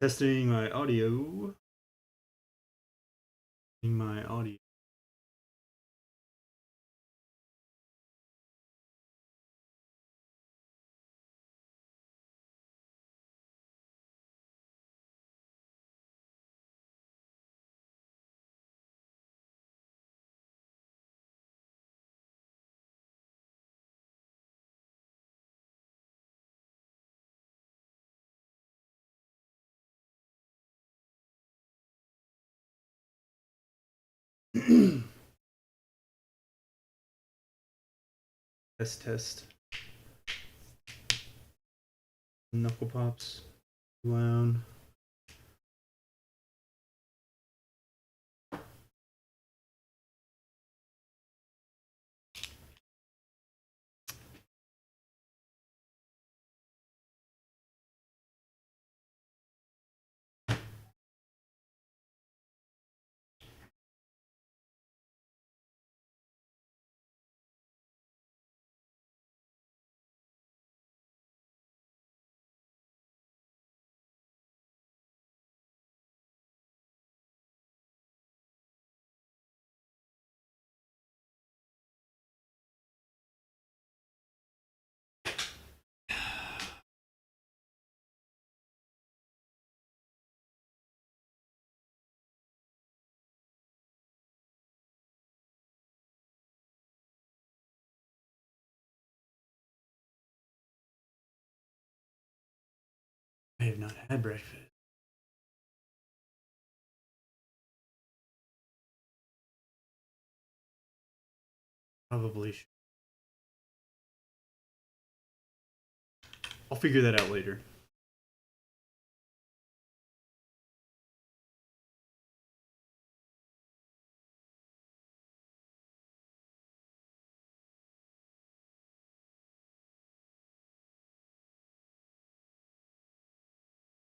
Testing my audio. My audio. Test. Knuckle pops. Loud. I have not had breakfast. Probably should. I'll figure that out later.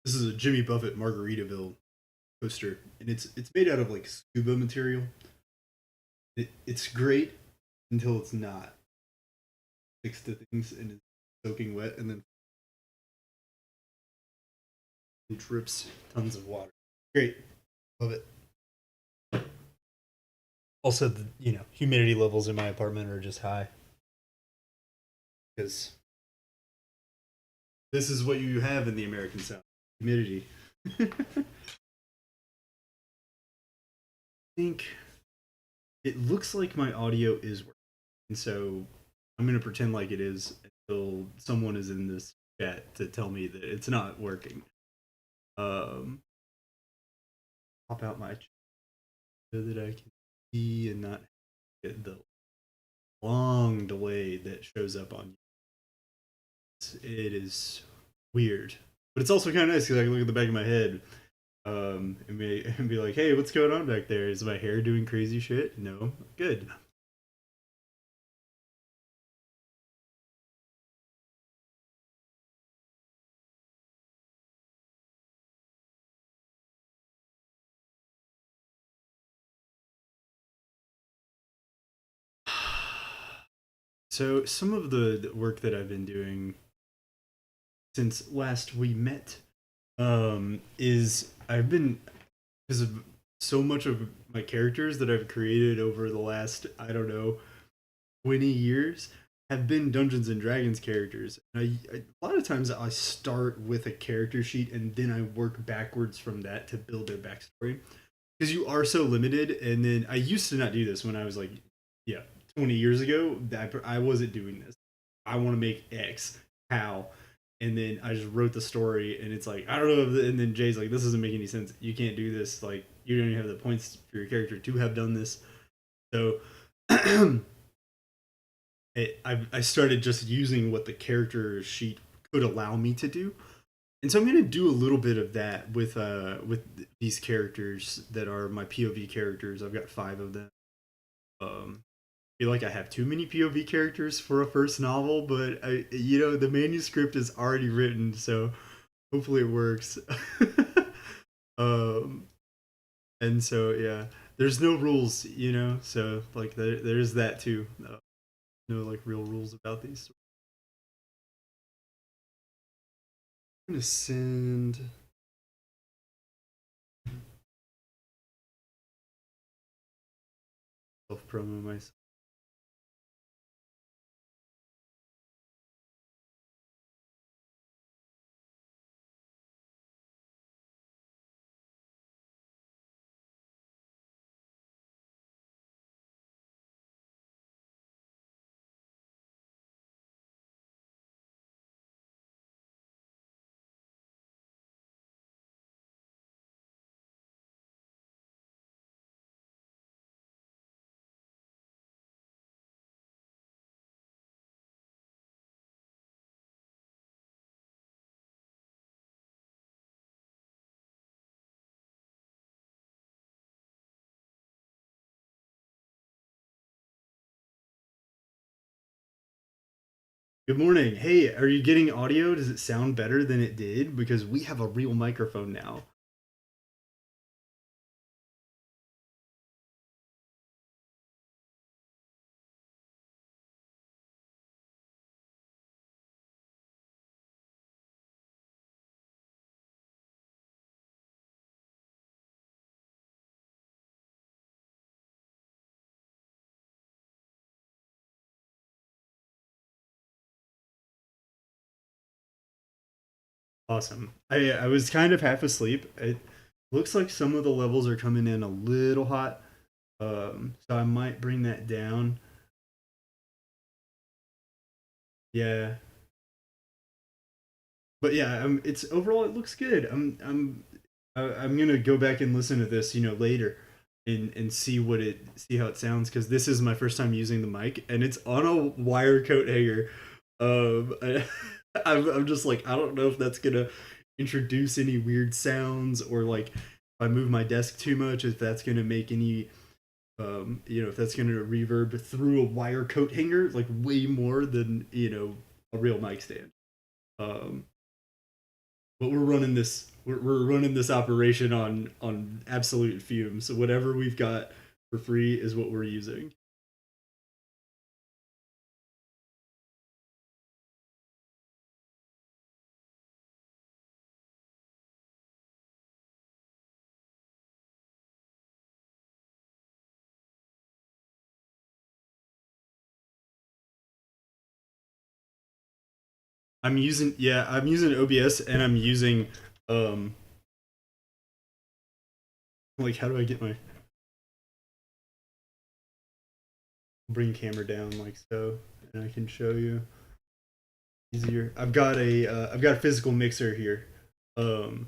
This is a Jimmy Buffett Margaritaville coaster, and it's made out of like scuba material. It's great until it's not. Sticks to things and it's soaking wet, and then it drips tons of water. Great, love it. Also, the humidity levels in my apartment are just high because this is what you have in the American South: humidity. I think it looks like my audio is working, and so I'm gonna pretend like it is until someone is in this chat to tell me that it's not working. Um, Pop out my chat so that I can see and not get the long delay that shows up on you. It is weird, but it's also kind of nice because I can look at the back of my head and be like, "Hey, what's going on back there? Is my hair doing crazy shit?" No, good. So some of the work that I've been doing since last we met is I've been because of so much of my characters that I've created over the last, I don't know, 20 years have been Dungeons and Dragons characters. A lot of times I start with a character sheet and then I work backwards from that to build their backstory because you are so limited. And then I used to not do this when I was like, yeah, 20 years ago. I wasn't doing this. I want to make X. How? And then I just wrote the story, and it's like I don't know. And then Jay's like, "This doesn't make any sense. You can't do this. Like, you don't even have the points for your character to have done this." So I started just using what the character sheet could allow me to do, and so I'm gonna do a little bit of that with these characters that are my POV characters. I've got 5 of them. I feel like I have too many POV characters for a first novel, but the manuscript is already written, so hopefully it works. um, and so yeah, there's no rules, so like there's that too. No like real rules about these. I'm gonna send Self promo myself. Good morning. Hey, are you getting audio? Does it sound better than it did? Because we have a real microphone now. Awesome. I was kind of half asleep. It looks like some of the levels are coming in a little hot. So I might bring that down. Yeah. But yeah, it's overall it looks good. I'm gonna go back and listen to this, later, and see how it sounds because this is my first time using the mic and it's on a wire coat hanger. I, I'm just like I don't know if that's gonna introduce any weird sounds or like if I move my desk too much, if that's gonna make any if that's gonna reverb through a wire coat hanger like way more than a real mic stand. Um, but we're running this operation on absolute fumes. So whatever we've got for free is what we're using. I'm using OBS and I'm using um like how do I get my bring camera down like so and I can show you easier. I've got a physical mixer here. Um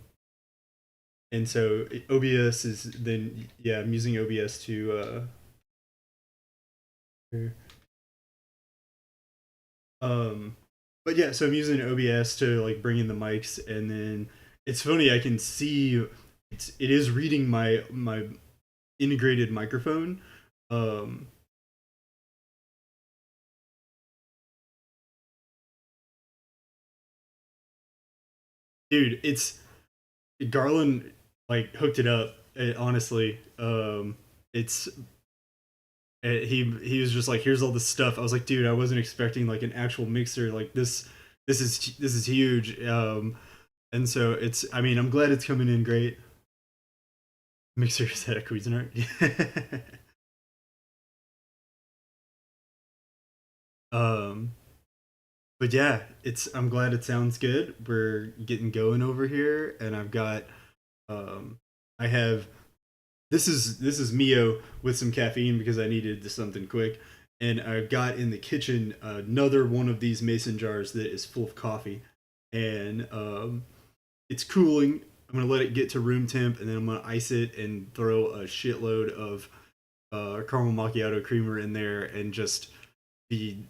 and so OBS is then yeah, I'm using OBS to here. Um, but yeah, so I'm using OBS to like bring in the mics, and then it's funny. I can see it is reading my integrated microphone. Um, dude, it's Garland like hooked it up. Honestly, it's he was just like, here's all this stuff. I was like, dude, I wasn't expecting like an actual mixer like this. This is huge. And so it's. I mean, I'm glad it's coming in great. Mixer set of Cuisinart. um, but yeah, it's. I'm glad it sounds good. We're getting going over here, and I've got. Um, I have. This is Mio with some caffeine because I needed something quick, and I've got in the kitchen another one of these mason jars that is full of coffee, and it's cooling. I'm gonna let it get to room temp, and then I'm gonna ice it and throw a shitload of caramel macchiato creamer in there, and just be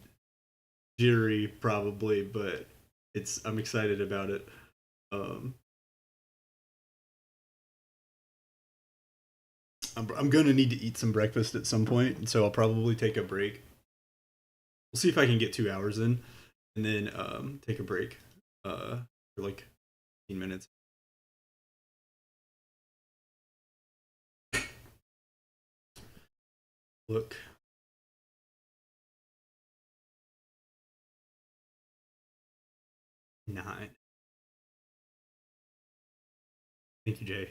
jittery probably, but it's I'm excited about it. Um, I'm gonna need to eat some breakfast at some point, so I'll probably take a break. We'll see if I can get 2 hours in, and then take a break for like 15 minutes. Look, 9. Thank you, Jay.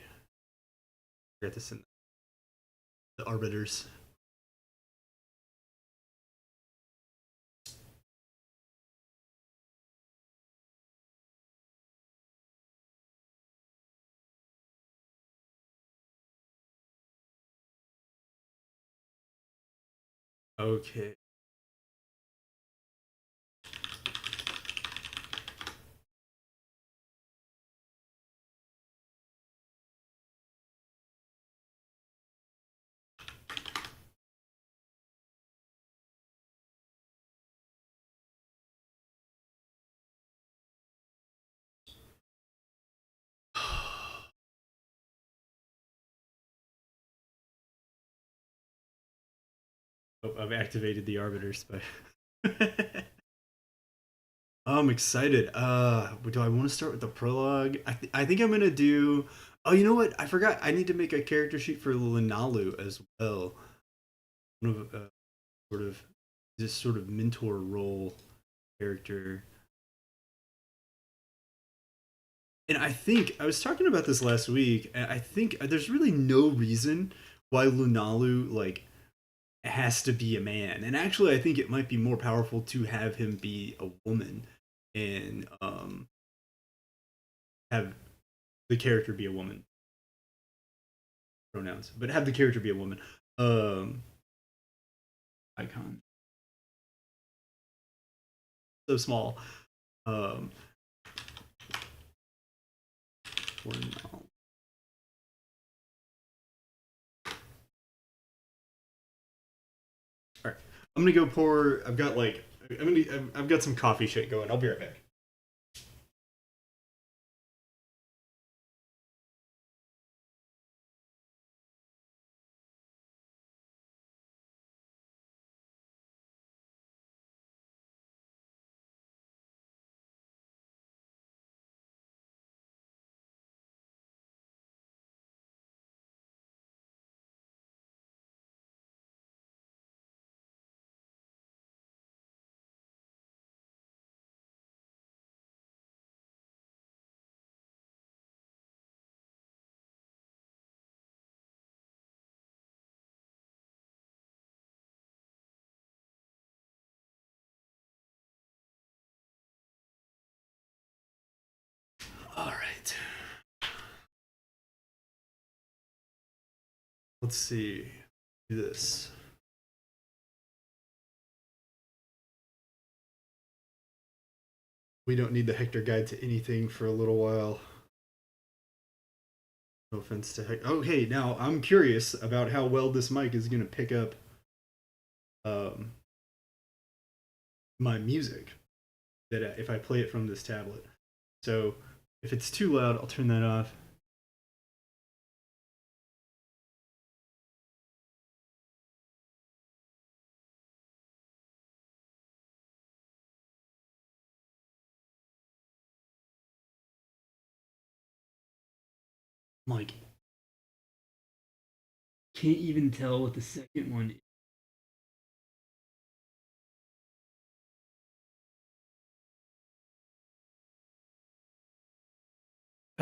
I got this in the arbiters. Okay. Oh, I've activated the arbiters, but I'm excited. Do I want to start with the prologue? I think I'm gonna do. Oh, you know what? I forgot. I need to make a character sheet for Linalu as well. One of sort of this sort of mentor role character. And I think I was talking about this last week. And I think there's really no reason why Lunalu like has to be a man. And actually, I think it might be more powerful to have him be a woman and have the character be a woman. Pronouns, but have the character be a woman. Um, Icon so small. Um, for now. All right, I'm gonna go pour. I've got like I've got some coffee shit going. I'll be right back. All right. Let's see. Do this. We don't need the Hector guide to anything for a little while. No offense to Hector. Oh, hey, now I'm curious about how well this mic is going to pick up um, my music that if I play it from this tablet. So if it's too loud, I'll turn that off. I'm like, can't even tell what the second one is.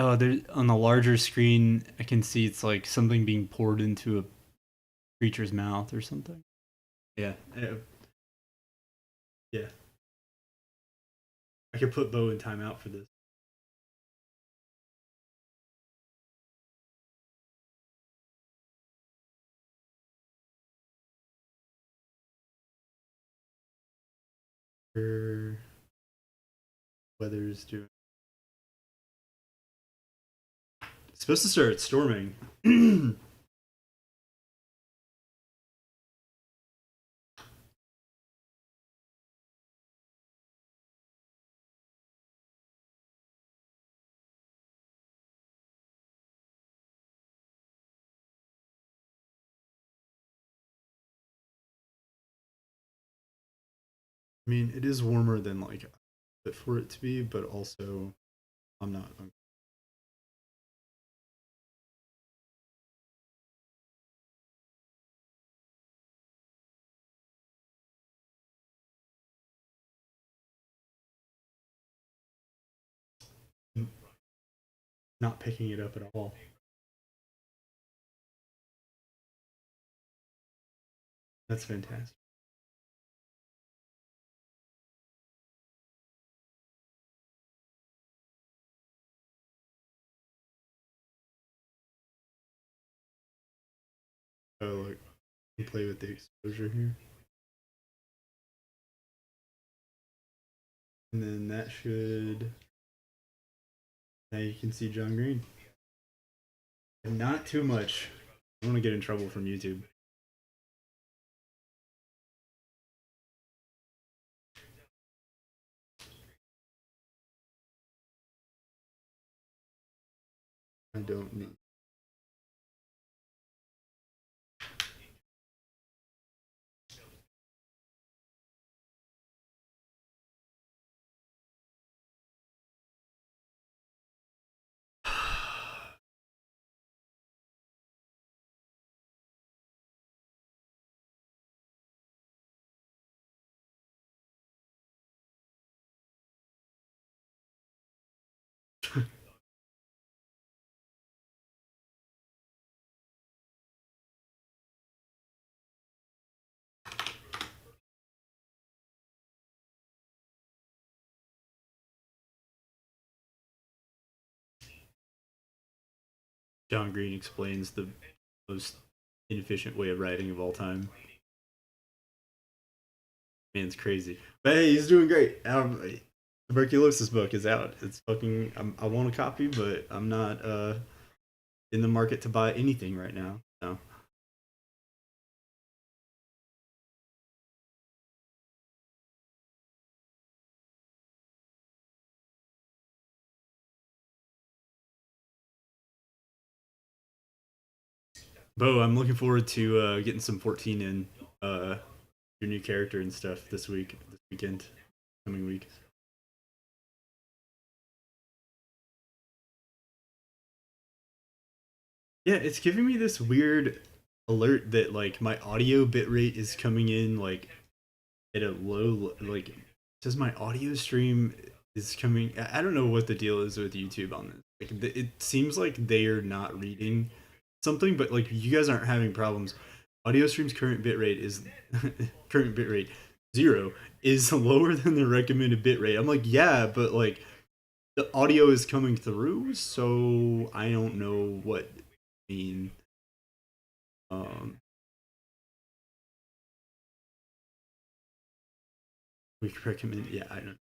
Oh, there on the larger screen, I can see it's like something being poured into a creature's mouth or something. Yeah, yeah. I could put Bo in timeout for this. Weather's doing. It's supposed to start storming. I mean, it is warmer than like for it to be, but also I'm not. I'm not picking it up at all. That's fantastic. Oh, like play with the exposure here. And then that should. Now you can see John Green. And not too much. I don't want to get in trouble from YouTube. I don't need. John Green explains the most inefficient way of writing of all time. Man's crazy, but hey, he's doing great. Tuberculosis book is out. It's fucking. I want a copy, but I'm not in the market to buy anything right now. No. Bo, I'm looking forward to getting some 14 in your new character and stuff this weekend, coming week. Yeah, it's giving me this weird alert that like my audio bitrate is coming in like at a low like says my audio stream is coming. I don't know what the deal is with YouTube on this. Like it seems like they are not reading something, but like you guys aren't having problems. Audio stream's current bitrate is current bitrate 0 is lower than the recommended bitrate. I'm like, yeah, but like the audio is coming through, so I don't know what I mean. Um, we could recommend, yeah, I don't.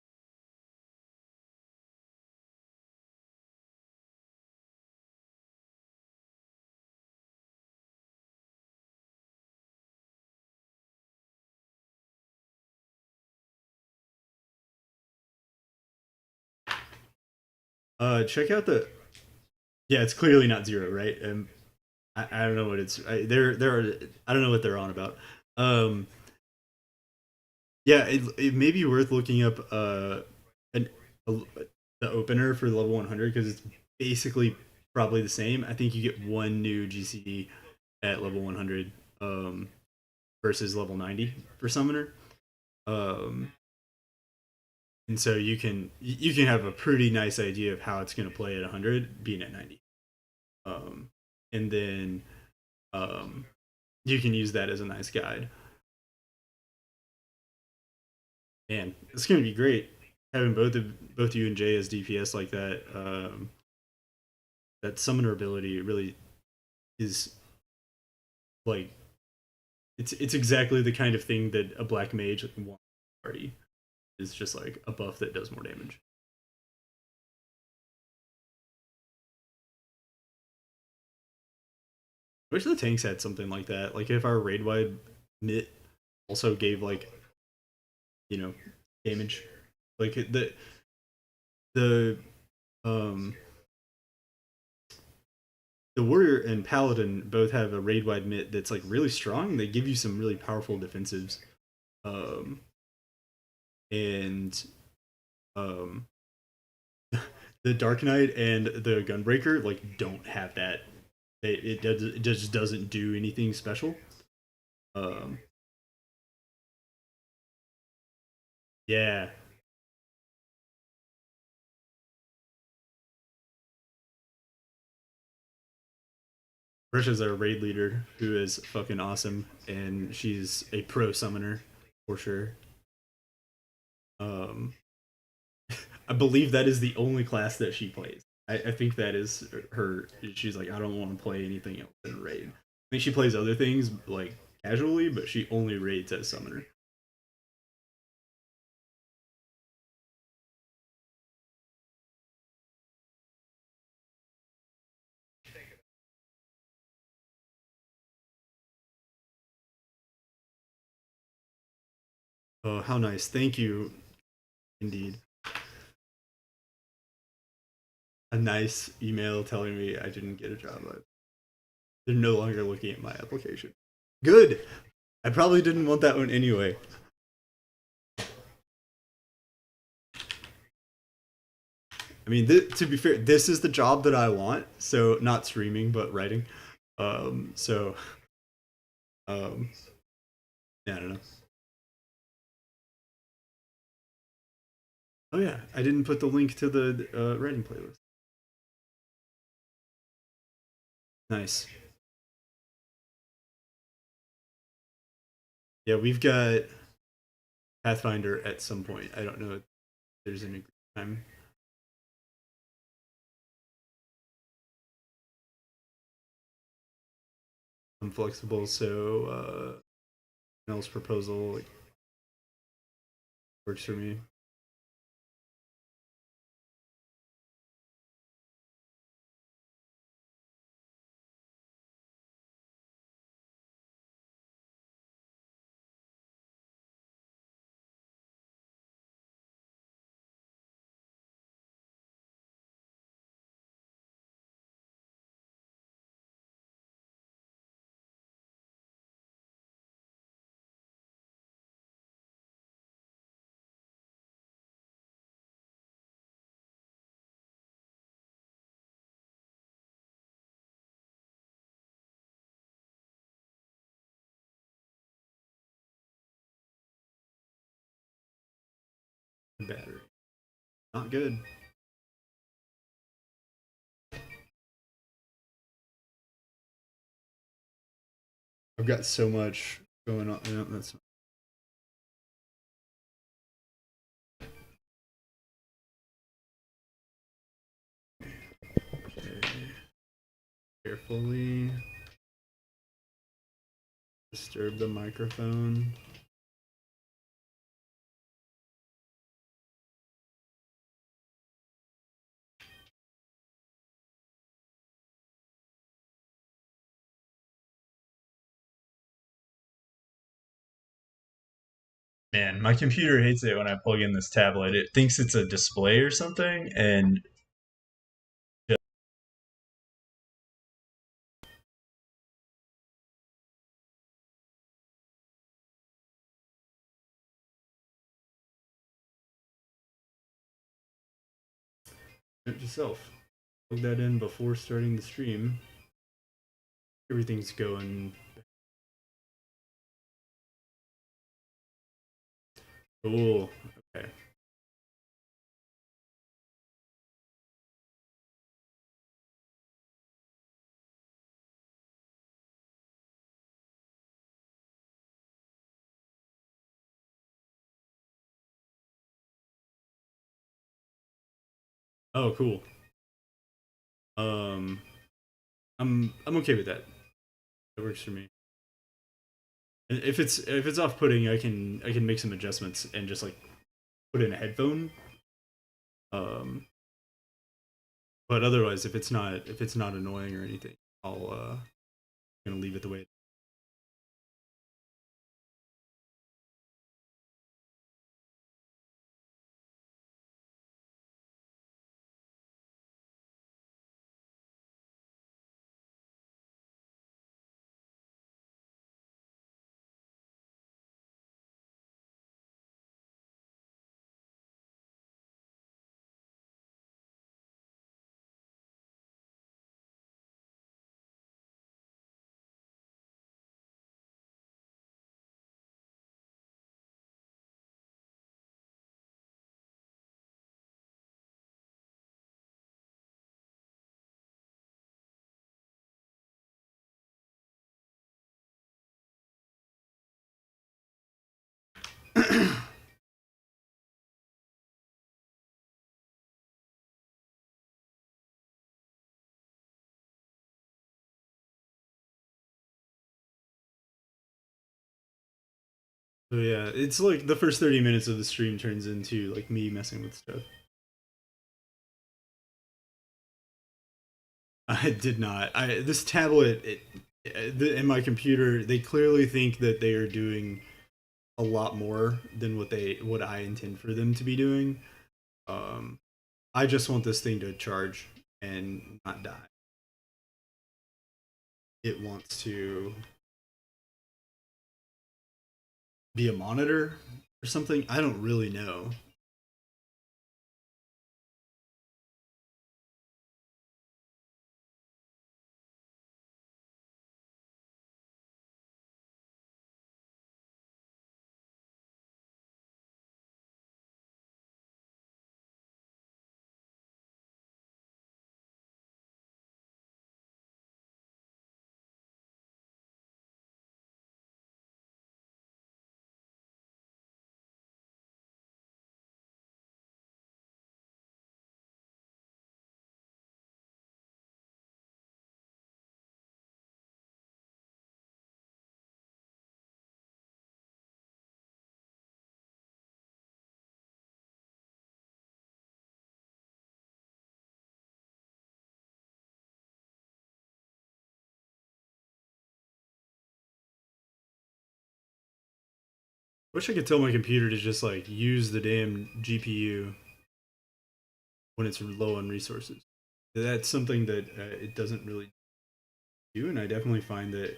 Check out the. Yeah, it's clearly not 0, right? I don't know what it's. There are. I don't know what they're on about. Um, yeah, it may be worth looking up an a, the opener for level 100 because it's basically probably the same. I think you get one new GCD at level 100 versus level 90 for summoner. Um, and so you can have a pretty nice idea of how it's going to play at 100 being at 90. Um, and then um, you can use that as a nice guide. Man, it's going to be great having both you and Jay as DPS like that. That summoner ability really is like it's exactly the kind of thing that a black mage wants party is just like a buff that does more damage. I wish the tanks had something like that. Like if our raid wide mitt also gave like you know damage, like the um the warrior and paladin both have a raid wide mitt that's like really strong. They give you some really powerful defensives. Um and um the Dark Knight and the Gunbreaker like don't have that. It just doesn't do anything special. Um, yeah, Risha's our raid leader who is fucking awesome, and she's a pro summoner for sure. Um, I believe that is the only class that she plays. I think that is her. She's like, I don't want to play anything else in raid. I think she plays other things like casually, but she only raids as summoner. Oh, how nice. Thank you. Indeed. A nice email telling me I didn't get a job. They're no longer looking at my application. Good. I probably didn't want that one anyway. I mean, to be fair, this is the job that I want. So not streaming, but writing. So um, yeah, I don't know. Oh yeah, I didn't put the link to the writing playlist. Nice. Yeah, we've got Pathfinder at some point. I don't know if there's any time. I'm flexible, so Nell's proposal like, works for me. Battery, not good. I've got so much going on. No, that's okay. Carefully disturb the microphone. Man, my computer hates it when I plug in this tablet. It thinks it's a display or something, and note yourself. Plug that in before starting the stream. Everything's going cool. Okay. Oh, cool. Um, I'm okay with that. That works for me. If it's off putting, I can make some adjustments and just like put in a headphone. Um, but otherwise, if it's not annoying or anything, I'll gonna leave it the way. So yeah, it's like the first 30 minutes of the stream turns into like me messing with stuff. I did not. I this tablet and my computer, they clearly think that they are doing a lot more than what I intend for them to be doing. Um, I just want this thing to charge and not die. It wants to be a monitor or something. I don't really know. Wish I could tell my computer to just like use the damn GPU when it's low on resources. That's something that it doesn't really do, and I definitely find that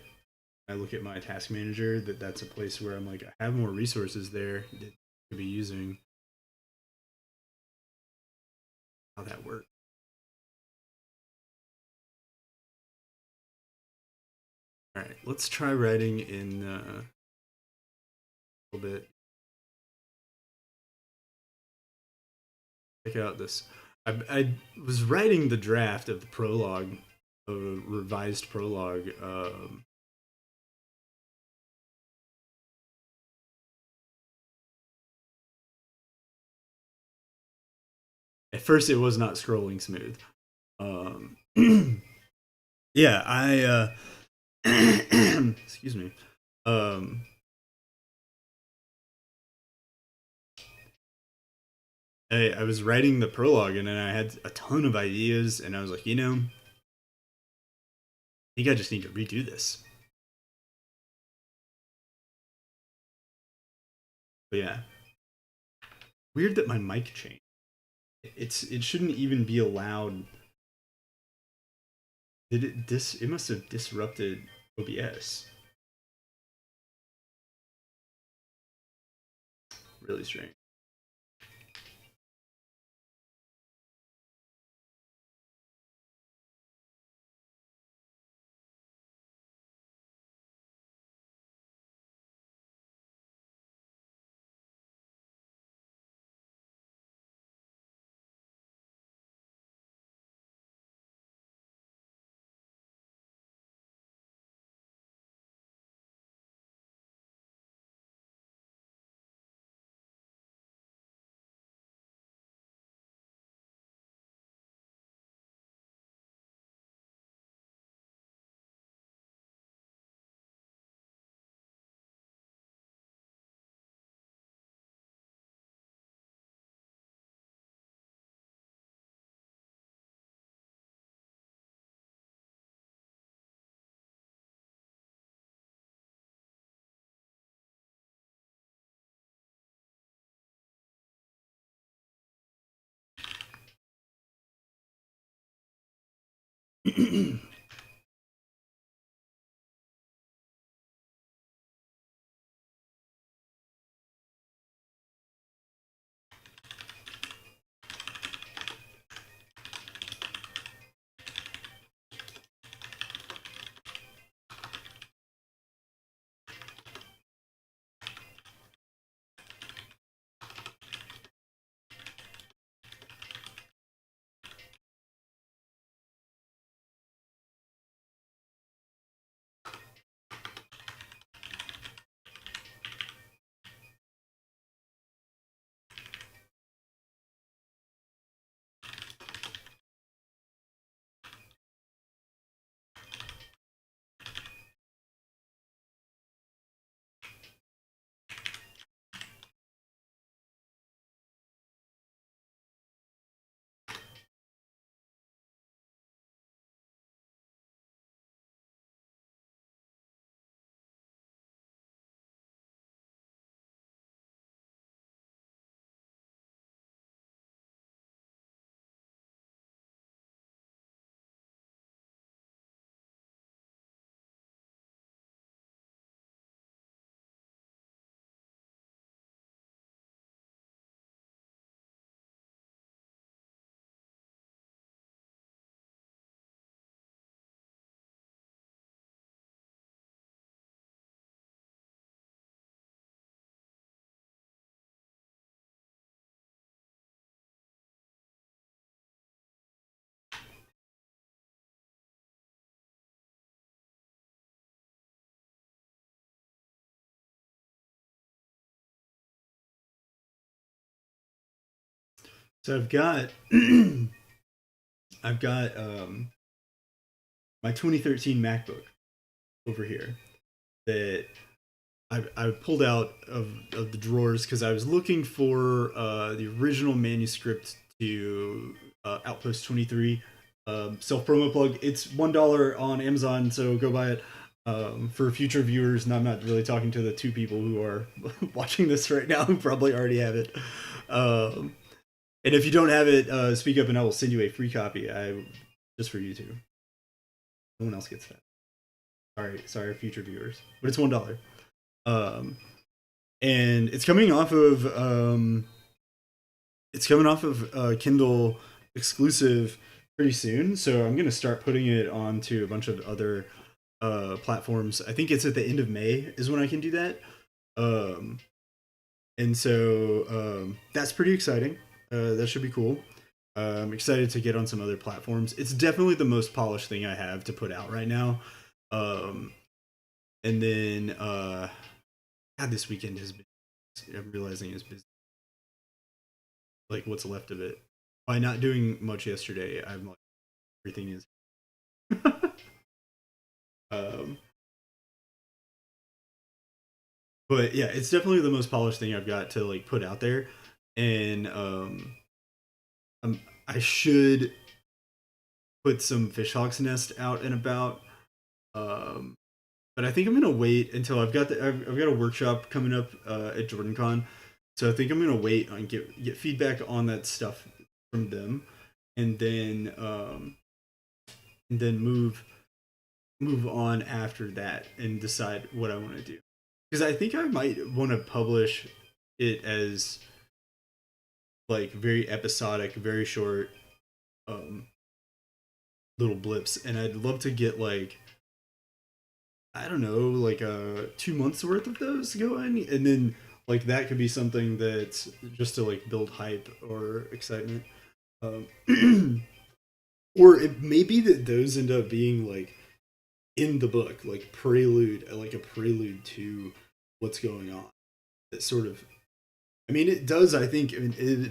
I look at my task manager that that's a place where I'm like I have more resources there that could be using. How that works. All right, let's try writing in a little bit. Check out this. I was writing the draft of the prologue, a revised prologue. At first, it was not scrolling smooth. Um, yeah, excuse me. Um, I was writing the prologue and then I had a ton of ideas, and I was like, I think I just need to redo this. But yeah, weird that my mic changed. It shouldn't even be allowed. Did it dis? It must have disrupted OBS. Really strange. So I've got I've got my 2013 MacBook over here that I pulled out of the drawers because I was looking for the original manuscript to Outpost 23 self promo plug. It's $1 on Amazon, so go buy it. For future viewers, and I'm not really talking to the two people who are watching this right now who probably already have it. Um, and if you don't have it, speak up and I will send you a free copy. Just for you two. No one else gets that. Sorry, future viewers, but it's $1. Um, and it's coming off of Kindle exclusive pretty soon. So I'm gonna start putting it onto a bunch of other platforms. I think it's at the end of May is when I can do that. Um, and so that's pretty exciting. That should be cool. I'm excited to get on some other platforms. It's definitely the most polished thing I have to put out right now. Um, and then God, this weekend has been. I'm realizing is busy. Like what's left of it. By not doing much yesterday, I'm like everything is. um, but yeah, it's definitely the most polished thing I've got to like put out there, and I should put some Fishhawk's Nest out and about. Um, but I think I'm gonna wait until I've got a workshop coming up at JordanCon, so I think I'm gonna wait and get feedback on that stuff from them, and then move on after that and decide what I want to do. Because I think I might want to publish it as like very episodic, very short, um, little blips, and I'd love to get like I don't know, like 2 months worth of those going, and then like that could be something that's just to like build hype or excitement, um, or it may be that those end up being like in the book, like a prelude to what's going on. That sort of, I mean, it does. I think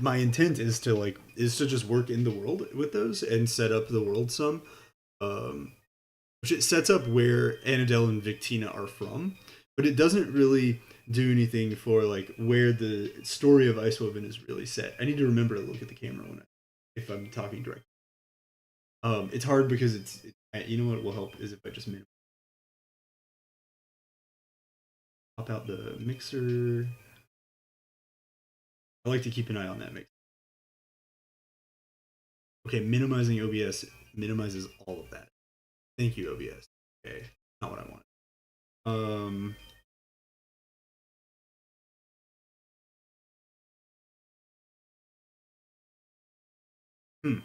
my intent is to just work in the world with those and set up the world some. Um, which it sets up where Annadelle and Victina are from, but it doesn't really do anything for like where the story of Icewoven is really set. I need to remember to look at the camera if I'm talking directly. It's hard because you know what will help is if I just pop out the mixer. I like to keep an eye on that mix. Okay, minimizing OBS minimizes all of that. Thank you, OBS. Okay, not what I want. Um, hmm.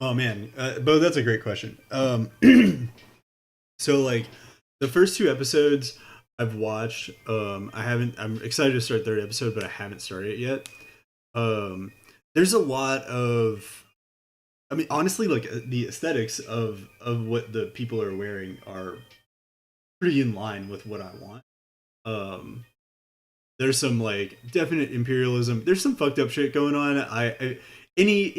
Oh man, Bo, that's a great question. So like the first two episodes I've watched, I haven't. I'm excited to start third episode, but I haven't started it yet. Um, there's a lot of, I mean, honestly, like the aesthetics of what the people are wearing are pretty in line with what I want. Um, there's some like definite imperialism. There's some fucked up shit going on. Any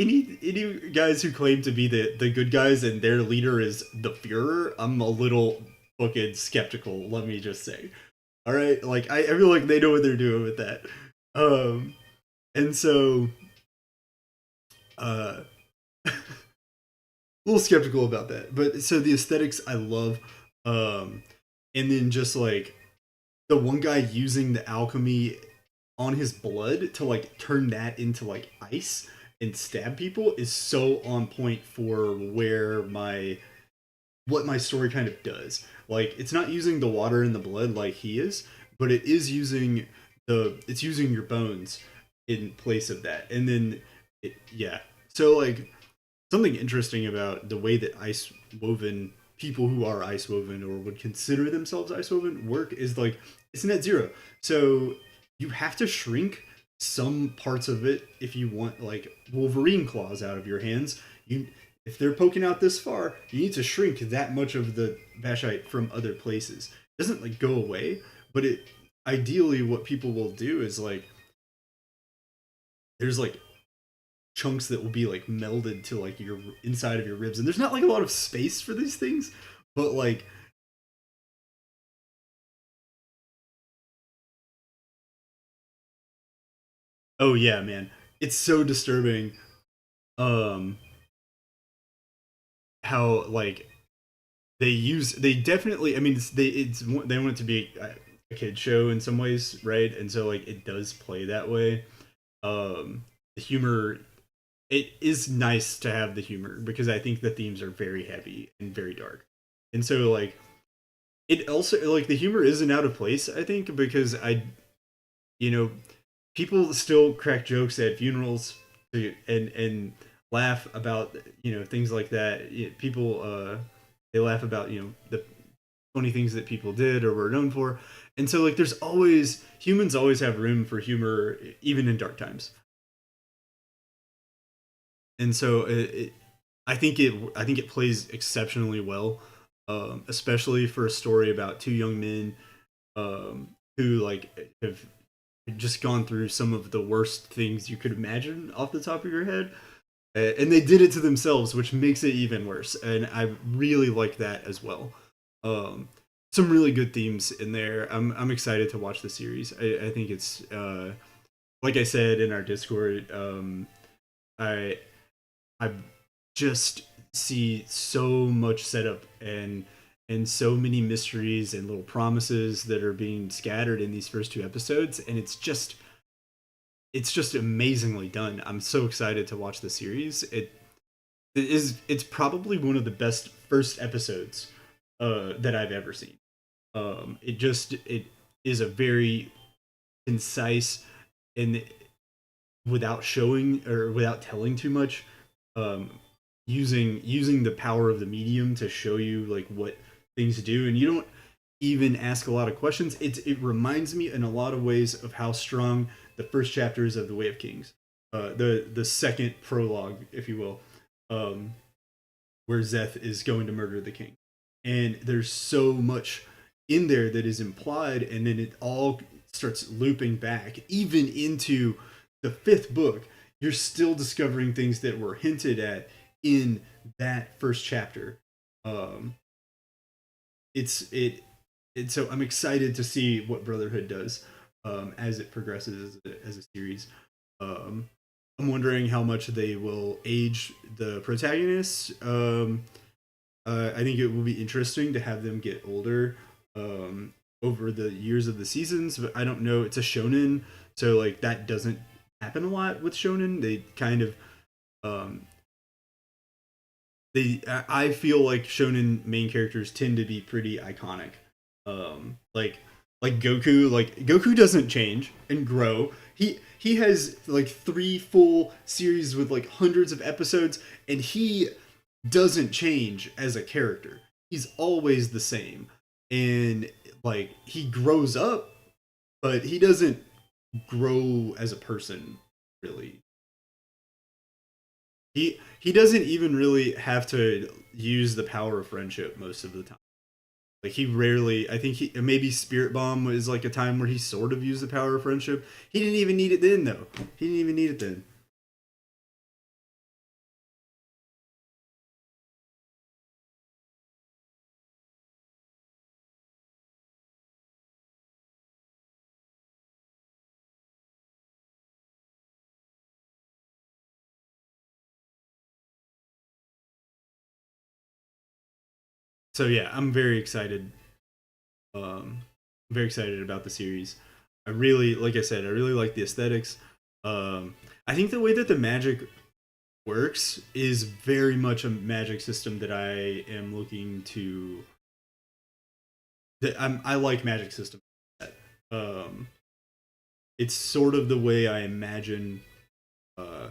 guys who claim to be the good guys and their leader is the Führer, I'm a little fucking skeptical. Let me just say. All right, like I feel like they know what they're doing with that. Um, and so uh, a little skeptical about that. But so the aesthetics I love, and then just like the one guy using the alchemy on his blood to like turn that into like ice and stab people is so on point for where what my story kind of does. Like it's not using the water and the blood like he is, but it is using it's using your bones in place of that. And then yeah. So like something interesting about the way that ice woven people who are ice woven or would consider themselves ice woven work is like it's net zero. So you have to shrink some parts of it if you want like Wolverine claws out of your hands. You if they're poking out this far, you need to shrink that much of the vashite from other places. It doesn't like go away, but it ideally what people will do is like there's like chunks that will be like melded to like your inside of your ribs, and there's not like a lot of space for these things, but like oh yeah, man, it's so disturbing. Um, how like they definitely. I mean, they want it to be a kid show in some ways, right? And so like it does play that way. The humor it is nice to have the humor because I think the themes are very heavy and very dark, and so like it also like the humor isn't out of place. I think because you know people still crack jokes at funerals and laugh about things like that. People they laugh about the funny things that people did or were known for, and so like there's always humans always have room for humor even in dark times, and so I think it plays exceptionally well, especially for a story about two young men who like have just gone through some of the worst things you could imagine off the top of your head. And they did it to themselves, which makes it even worse. And I really like that as well. Um, some really good themes in there. I'm excited to watch the series. I think it's like I said in our Discord. I I just see so much setup and so many mysteries and little promises that are being scattered in these first two episodes, and it's just amazingly done. I'm so excited to watch the series. It's probably one of the best first episodes that I've ever seen. It is a very concise and without showing or without telling too much, um, using the power of the medium to show you like what things do, and you don't even ask a lot of questions. It reminds me in a lot of ways of how strong the first chapters of the Way of Kings, the second prologue, if you will, um, where Zeth is going to murder the king, and there's so much in there that is implied, and then it all starts looping back, even into the fifth book. You're still discovering things that were hinted at in that first chapter. Um, it's it so I'm excited to see what Brotherhood does as it progresses as a series. Um, I'm wondering how much they will age the protagonists. I think it will be interesting to have them get older over the years of the seasons, but I don't know. It's a shonen, so like that doesn't happen a lot with shonen. They kind of um, I feel like shonen main characters tend to be pretty iconic. Like Goku doesn't change and grow. He has like three full series with like hundreds of episodes, and he doesn't change as a character. He's always the same, and like he grows up, but he doesn't grow as a person really. He doesn't even really have to use the power of friendship most of the time. Like he rarely. I think he maybe Spirit Bomb was like a time where he sort of used the power of friendship. He didn't even need it then, though. He didn't even need it then. So yeah, I'm very excited. Um, very excited about the series. I really, like I said, I really like the aesthetics. I think the way that the magic works is very much a magic system that I am looking to. I like magic systems. Um, it's sort of the way I imagine uh,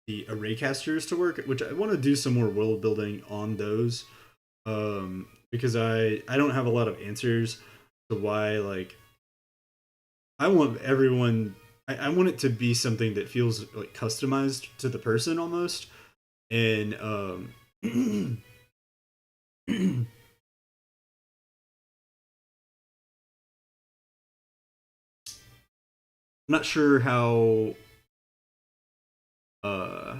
the array casters to work, which I want to do some more world building on those, because I don't have a lot of answers to why, like, I want everyone. I want it to be something that feels like customized to the person almost, and I'm not sure how uh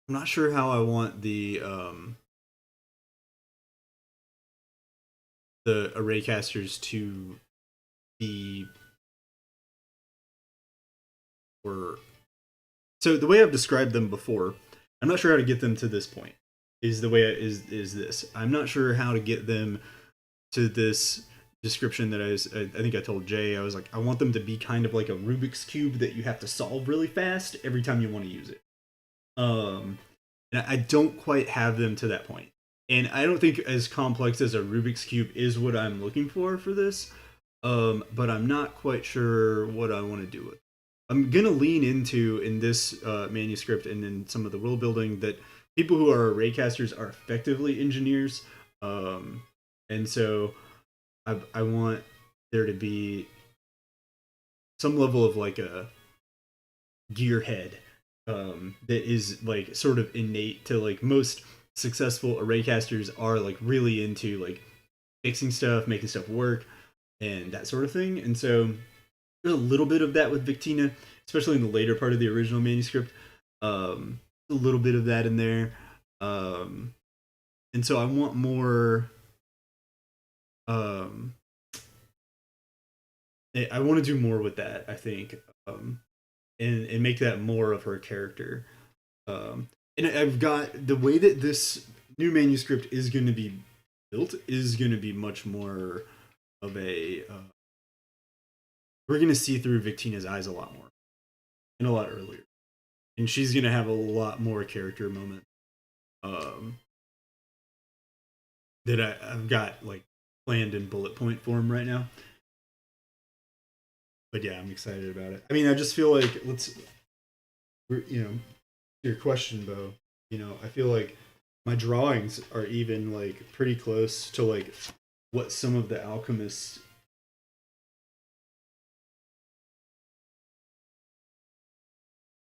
I'm not sure how I want the array casters to be, or so the way I've described them before, I'm not sure how to get them to this point. Is the way is this? I'm not sure how to get them to this description that I think I told Jay. I was like, I want them to be kind of like a Rubik's cube that you have to solve really fast every time you want to use it. Um, and I don't quite have them to that point. And I don't think as complex as a Rubik's cube is what I'm looking for this. But I'm not quite sure what I want to do with it. I'm gonna lean into in this manuscript and in some of the world building that people who are raycasters are effectively engineers, um, and so I want there to be some level of like a gearhead, that is like sort of innate to like most successful arraycasters are like really into like fixing stuff, making stuff work, and that sort of thing. And so there's a little bit of that with Victina, especially in the later part of the original manuscript. A little bit of that in there, um, and so I want more. Um, I want to do more with that. I think, and make that more of her character. And I've got the way that this new manuscript is going to be built is going to be much more of a. We're going to see through Victina's eyes a lot more and a lot earlier, and she's going to have a lot more character moment, um, that I've got like planned in bullet point form right now. But yeah, I'm excited about it. I mean, I just feel like your question, Bo. I feel like my drawings are even like pretty close to like what some of the alchemists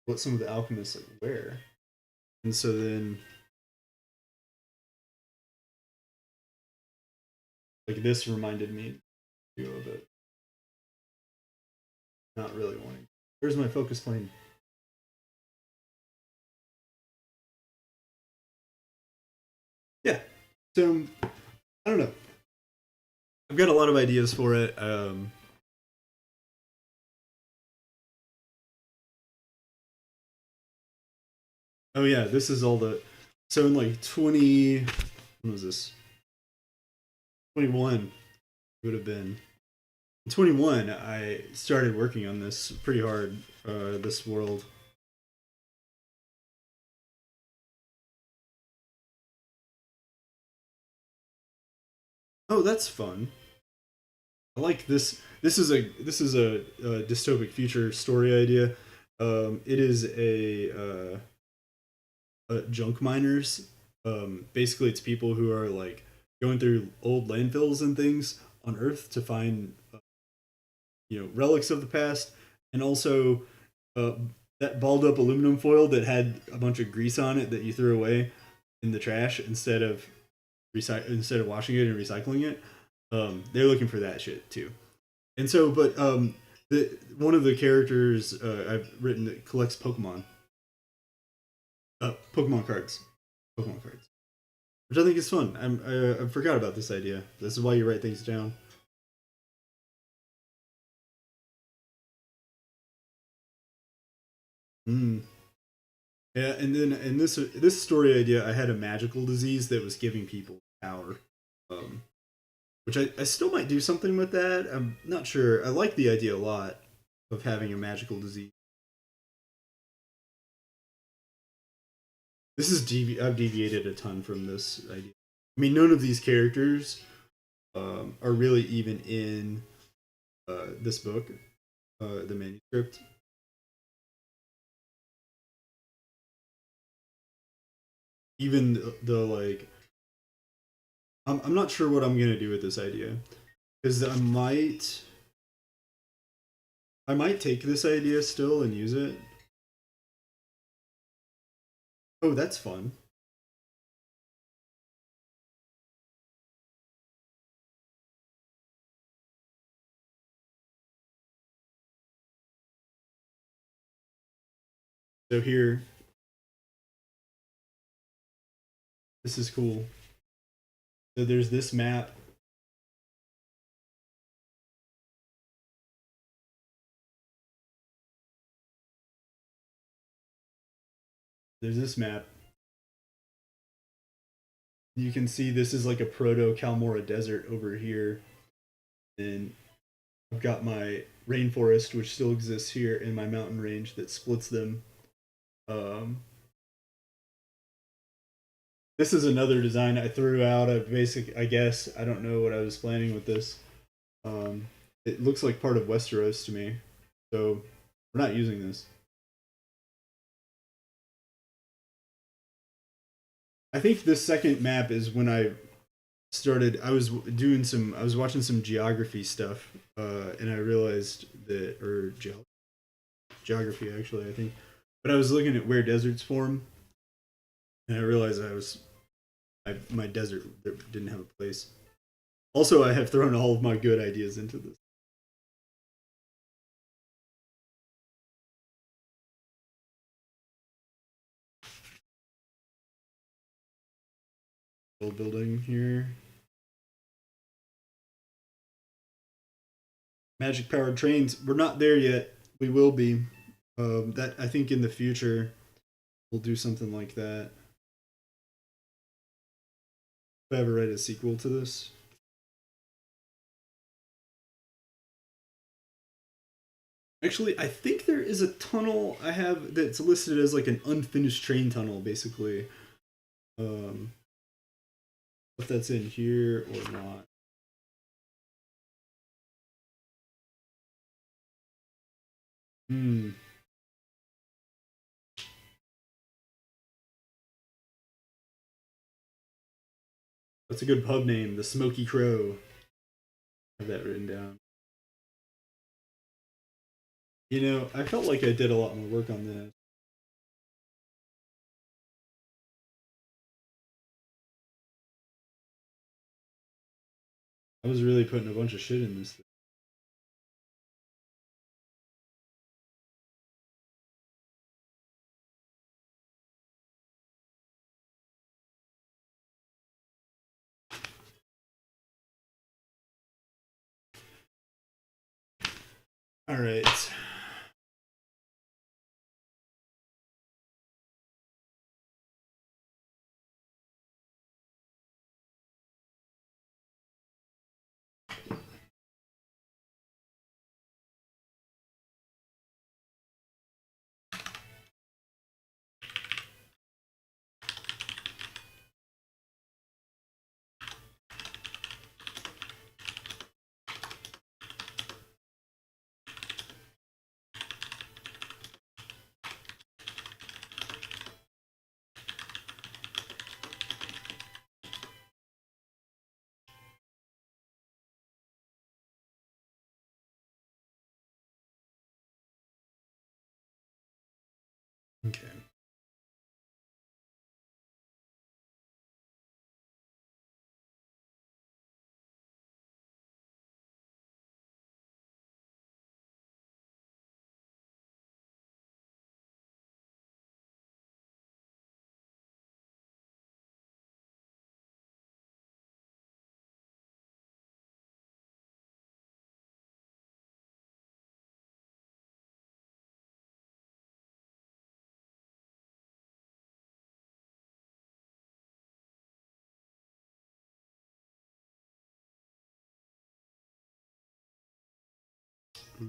like wear. And so then like this reminded me of it. Not really wanting. Where's my focus plane? Yeah. So I don't know. I've got a lot of ideas for it. Oh yeah, this is all the. So in like 20, when was this? 21 would have been. In 21, I started working on this pretty hard. This world. Oh, that's fun. I like this. This is a dystopic future story idea. It is a junk miners. Basically, it's people who are like going through old landfills and things on Earth to find relics of the past, and also uh, that balled up aluminum foil that had a bunch of grease on it that you threw away in the trash instead of washing it and recycling it. They're looking for that shit too. And so, but one of the characters I've written that collects Pokemon cards, Pokemon cards, which I think is fun. I forgot about this idea. This is why you write things down. Mm. Yeah, and then in this story idea, I had a magical disease that was giving people power, um, which I still might do something with that. I'm not sure. I like the idea a lot of having a magical disease. I've deviated a ton from this idea. I mean, none of these characters are really even in this book. the manuscript. Even the like, I'm not sure what I'm gonna do with this idea because I might take this idea still and use it. Oh, that's fun. So here, this is cool. So there's this map. There's this map. You can see this is like a proto Kalmora desert over here. And I've got my rainforest, which still exists here, and my mountain range that splits them. Um, this is another design I threw out. A basic, I guess. I don't know what I was planning with this. Um, it looks like part of Westeros to me, so we're not using this. I think this second map is when I started. I was watching some geography stuff, and I realized that, or geography actually, I think. But I was looking at where deserts form, and I realized my desert didn't have a place. Also, I have thrown all of my good ideas into this. Building here. Magic powered trains. We're not there yet. We will be. That I think in the future we'll do something like that. If I ever write a sequel to this. Actually, I think there is a tunnel I have that's listed as like an unfinished train tunnel, basically. Um, if that's in here or not. Hmm. That's a good pub name, the Smoky Crow. I have that written down. You know, I felt like I did a lot more work on this. I was really putting a bunch of shit in this thing. All right. Okay.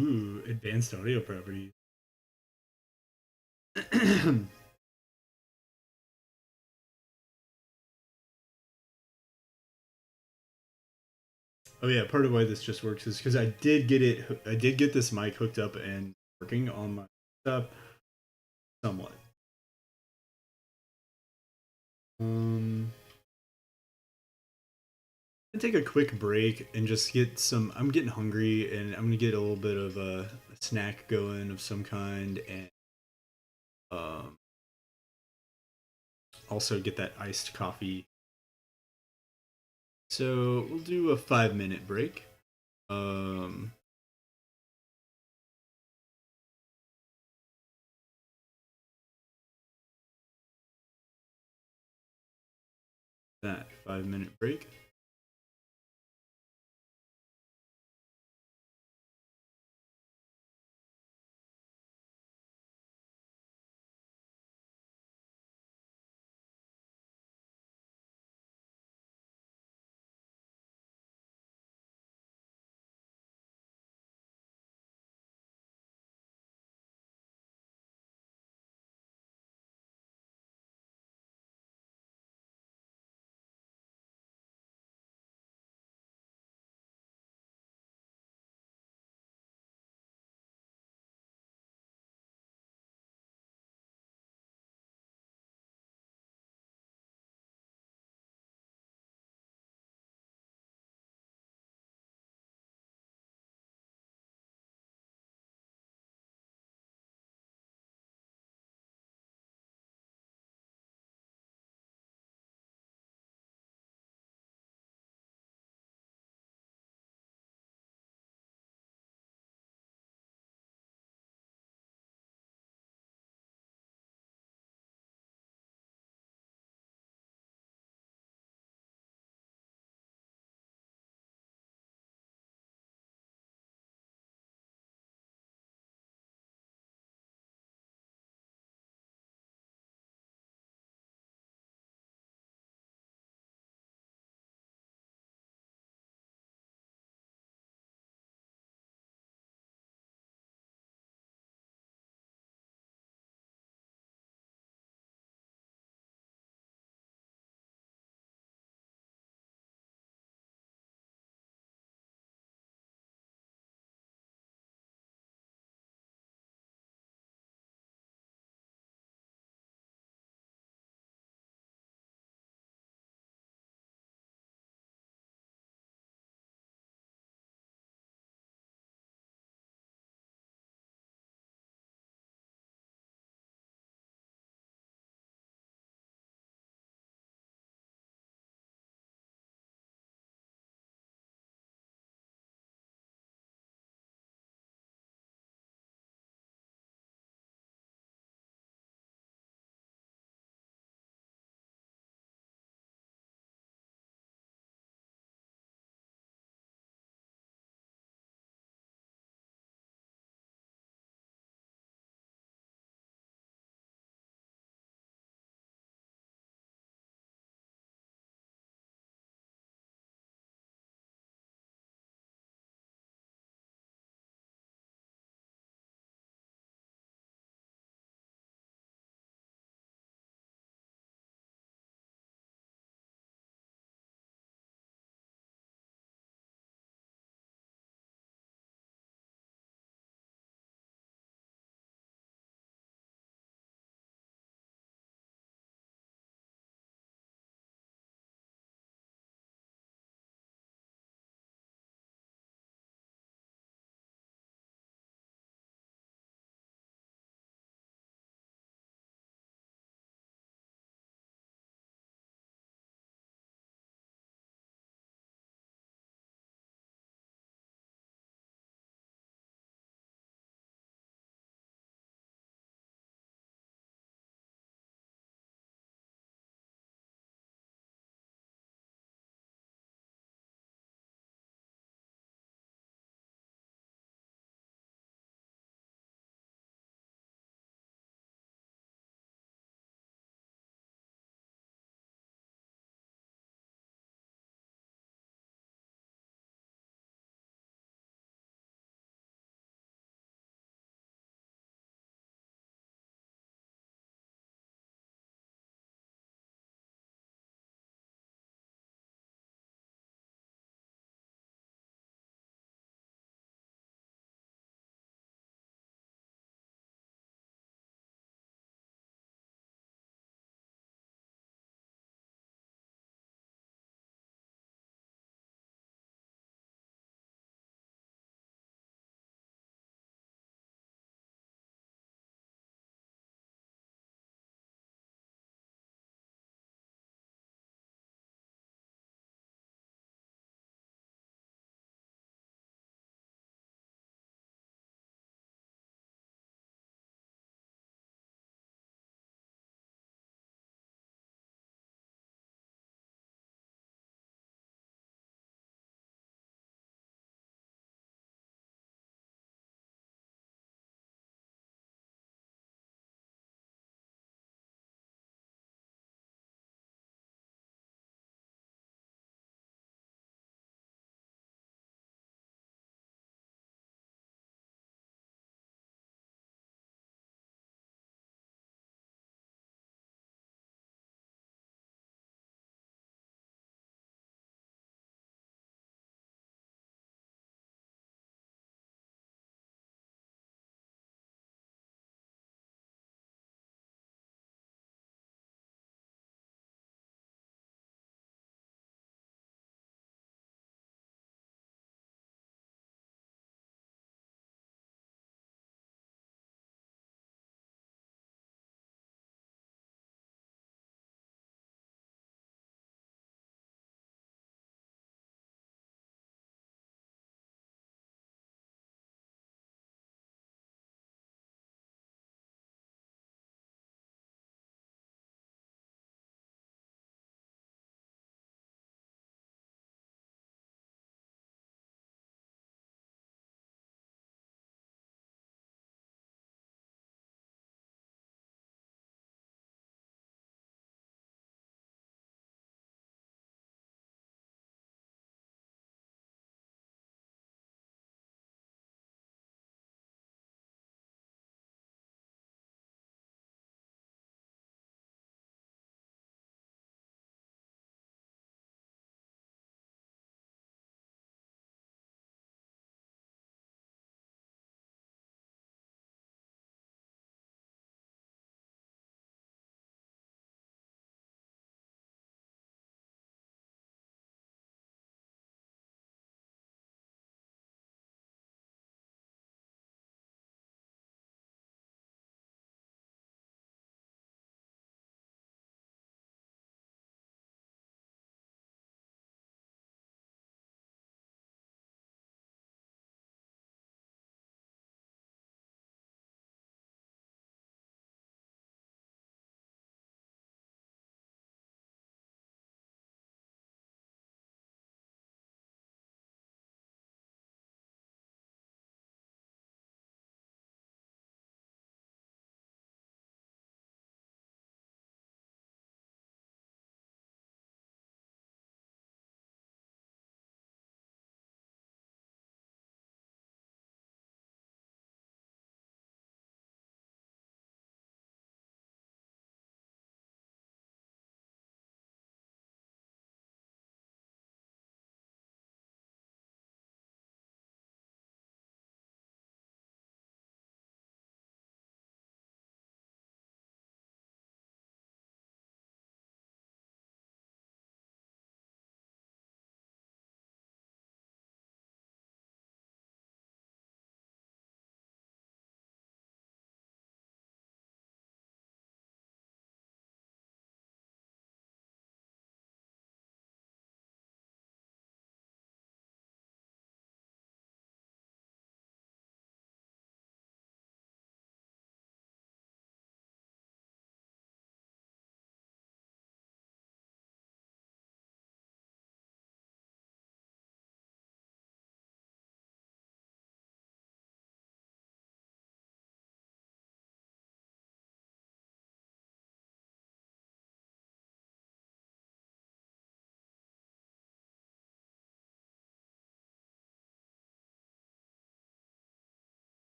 Ooh, advanced audio properties. Oh yeah, part of why this just works is because I did get this mic hooked up and working on my laptop somewhat. Um, I'm gonna take a quick break and just get some. I'm getting hungry, and I'm gonna get a little bit of a snack going of some kind, and um, also get that iced coffee. So we'll do a 5 minute break. Um, that 5 minute break.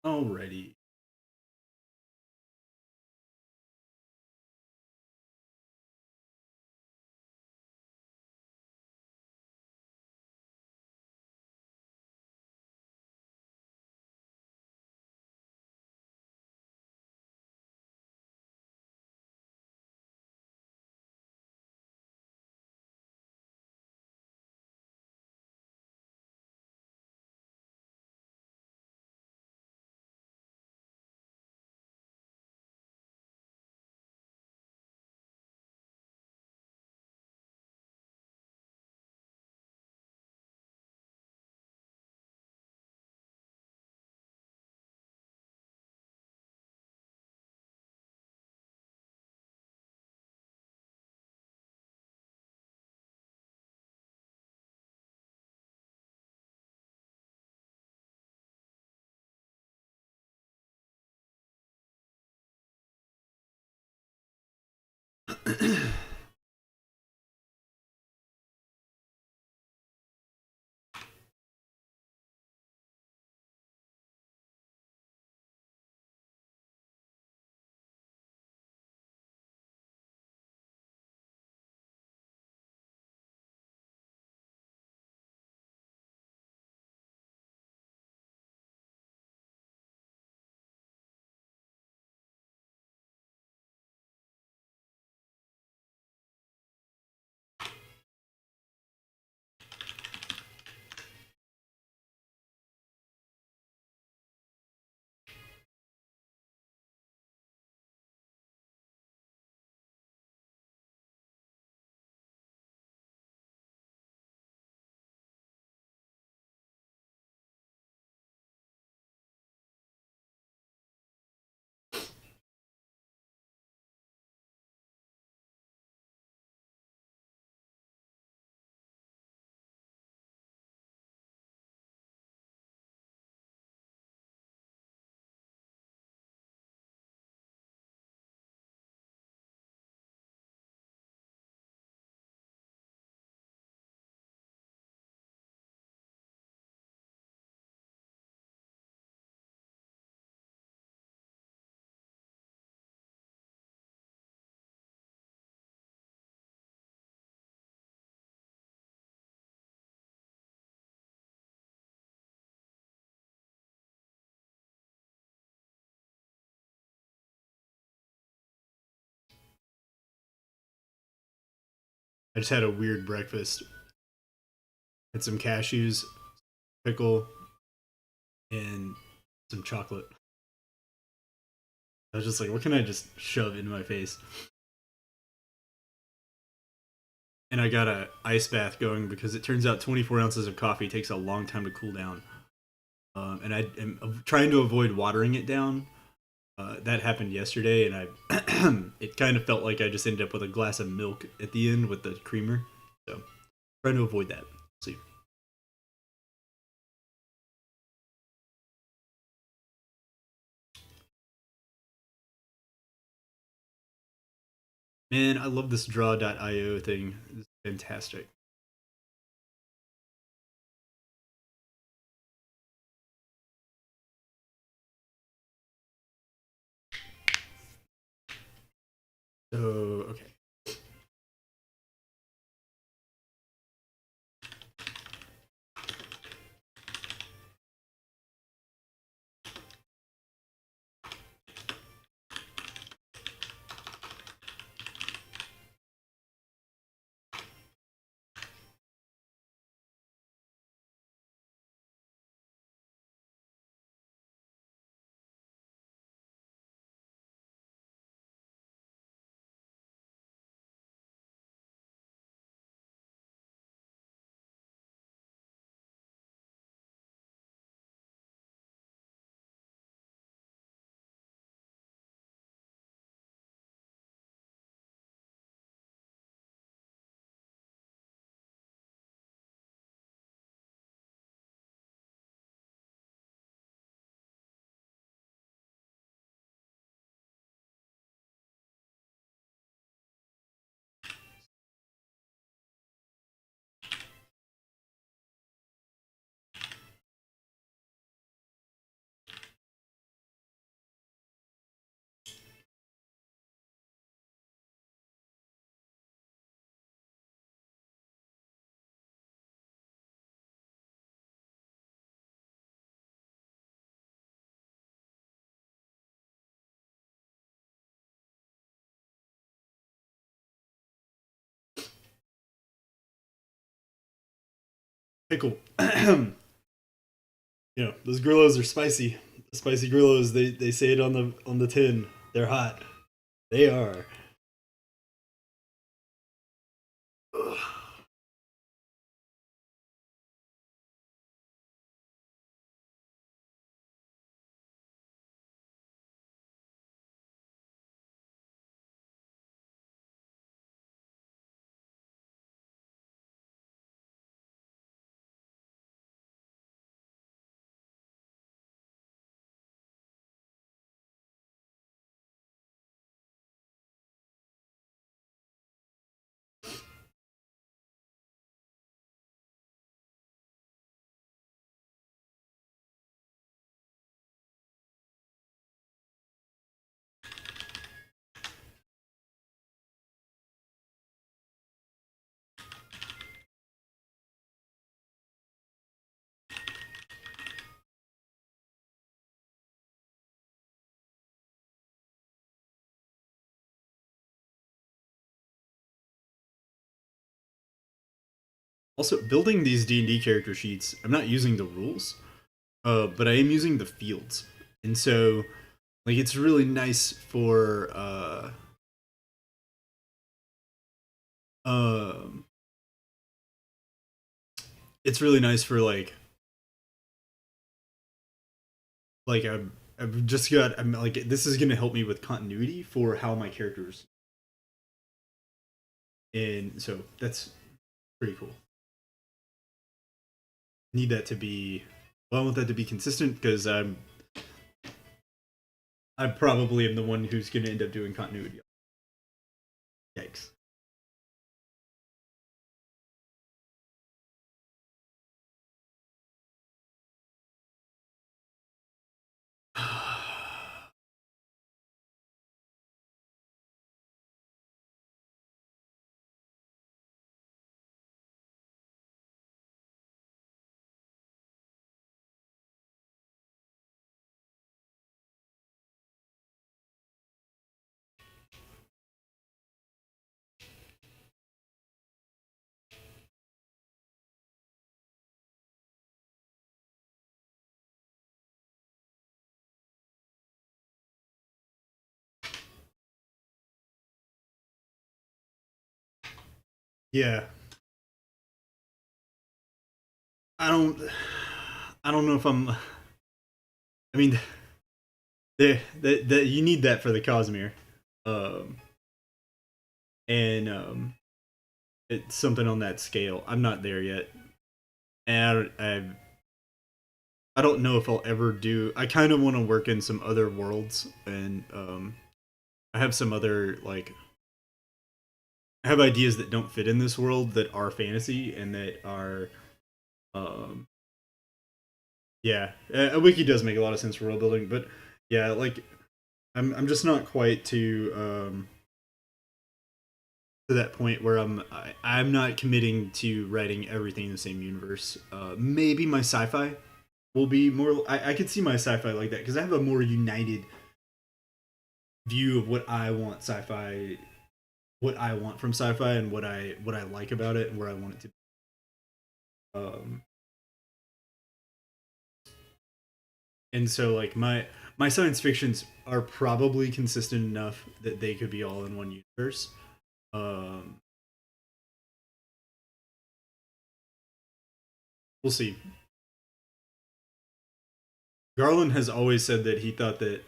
Alrighty. I just had a weird breakfast. Had some cashews, pickle, and some chocolate. I was just like, what can I just shove into my face? And I got a ice bath going because it turns out 24 ounces of coffee takes a long time to cool down. And I am trying to avoid watering it down. That happened yesterday, and I it kind of felt like I just ended up with a glass of milk at the end with the creamer. So trying to avoid that. See, man, I love this draw.io thing. It's fantastic. So okay. pickle. Those Grillos are spicy. The spicy Grillos. They say it on the tin. They're hot. They are. Ugh. Also, building these D&D character sheets, I'm not using the rules, but I am using the fields, and so like it's really nice for um it's really nice for like I've just got I'm like this is gonna help me with continuity for how my characters, and so that's pretty cool. Need that to be I want that to be consistent because I probably am the one who's gonna end up doing continuity. Yikes. Yeah, I don't I don't know if I'm. I mean, you need that for the Cosmere, um, and it's something on that scale. I'm not there yet, and I don't know if I'll ever do. I kind of want to work in some other worlds, and I have some other like I have ideas that don't fit in this world that are fantasy and that are um yeah. A wiki does make a lot of sense for world building, but yeah, like I'm just not quite to that point where I'm not committing to writing everything in the same universe. Maybe my sci-fi will be more. I could see my sci-fi like that because I have a more united view of what I want sci-fi, what I want from sci-fi, and what I like about it and where I want it to be. And so like my science fictions are probably consistent enough that they could be all in one universe. Um, we'll see. Garland has always said that he thought that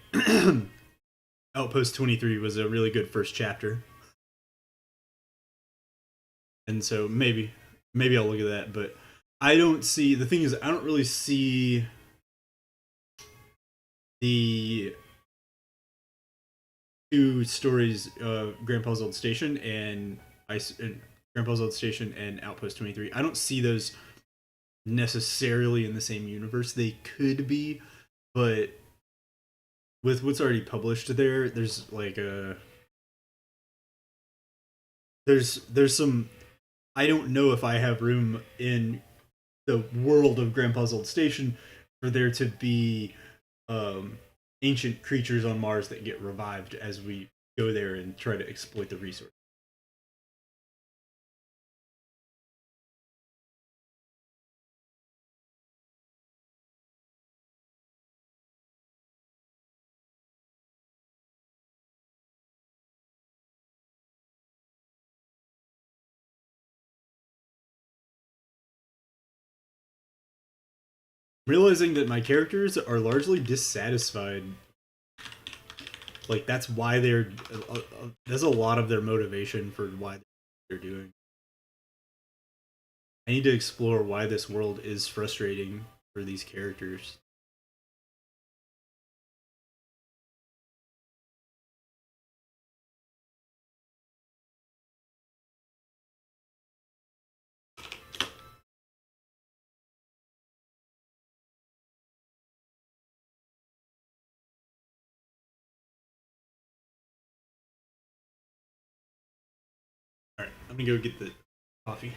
Outpost 23 was a really good first chapter, and so maybe I'll look at that. But I don't see the thing is I don't really see the two stories, Grandpa's Old Station and Grandpa's Old Station and Outpost 23. I don't see those necessarily in the same universe. They could be, but with what's already published there, there's some. I don't know if I have room in the world of Grandpa's Old Station for there to be um, ancient creatures on Mars that get revived as we go there and try to exploit the resource. realizing that my characters are largely dissatisfied. Like that's why they're there's a lot of their motivation for why they're doing. I need to explore why this world is frustrating for these characters. All right, I'm gonna go get the coffee.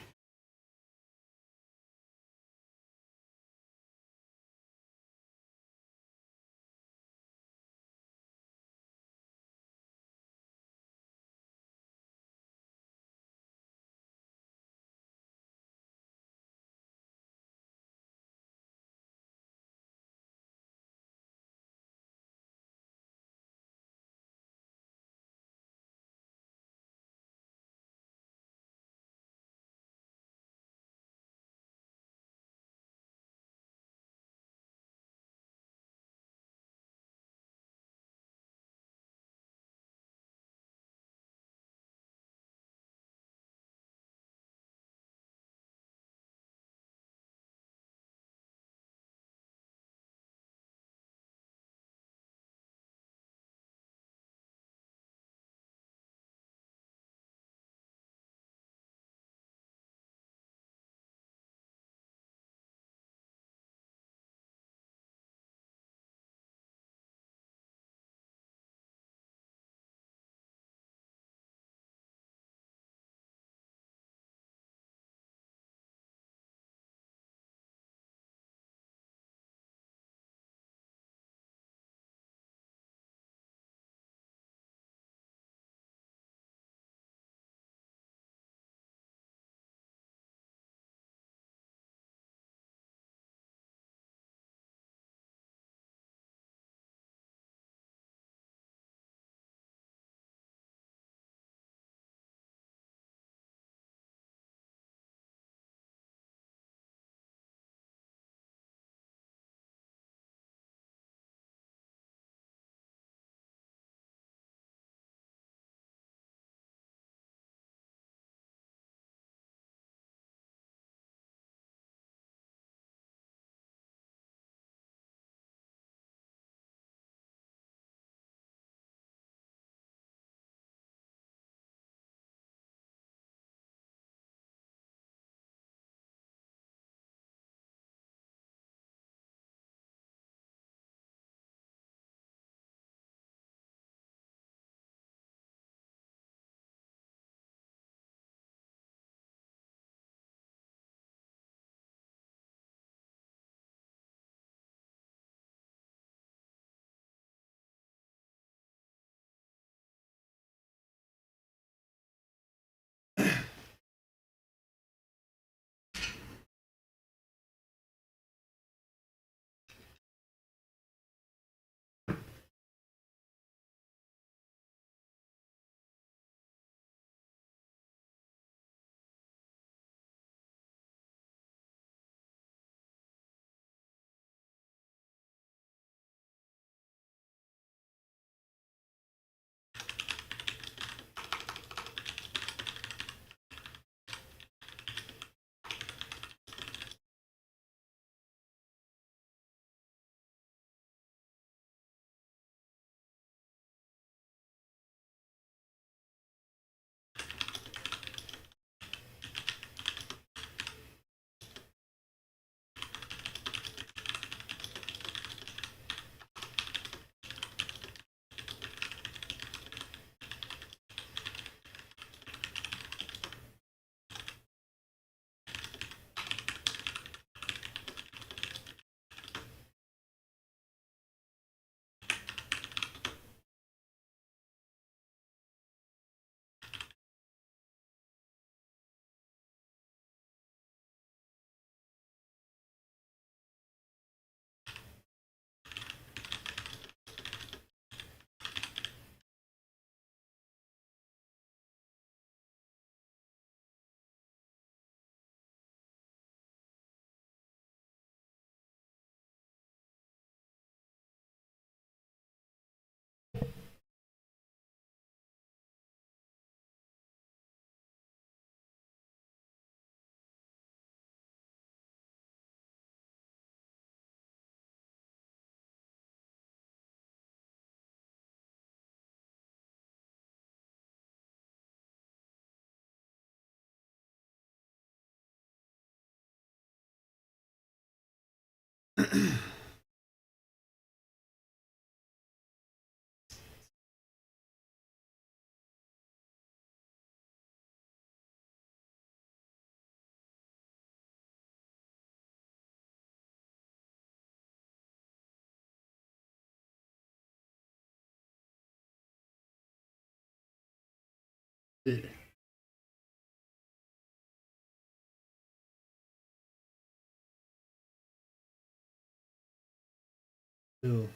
Still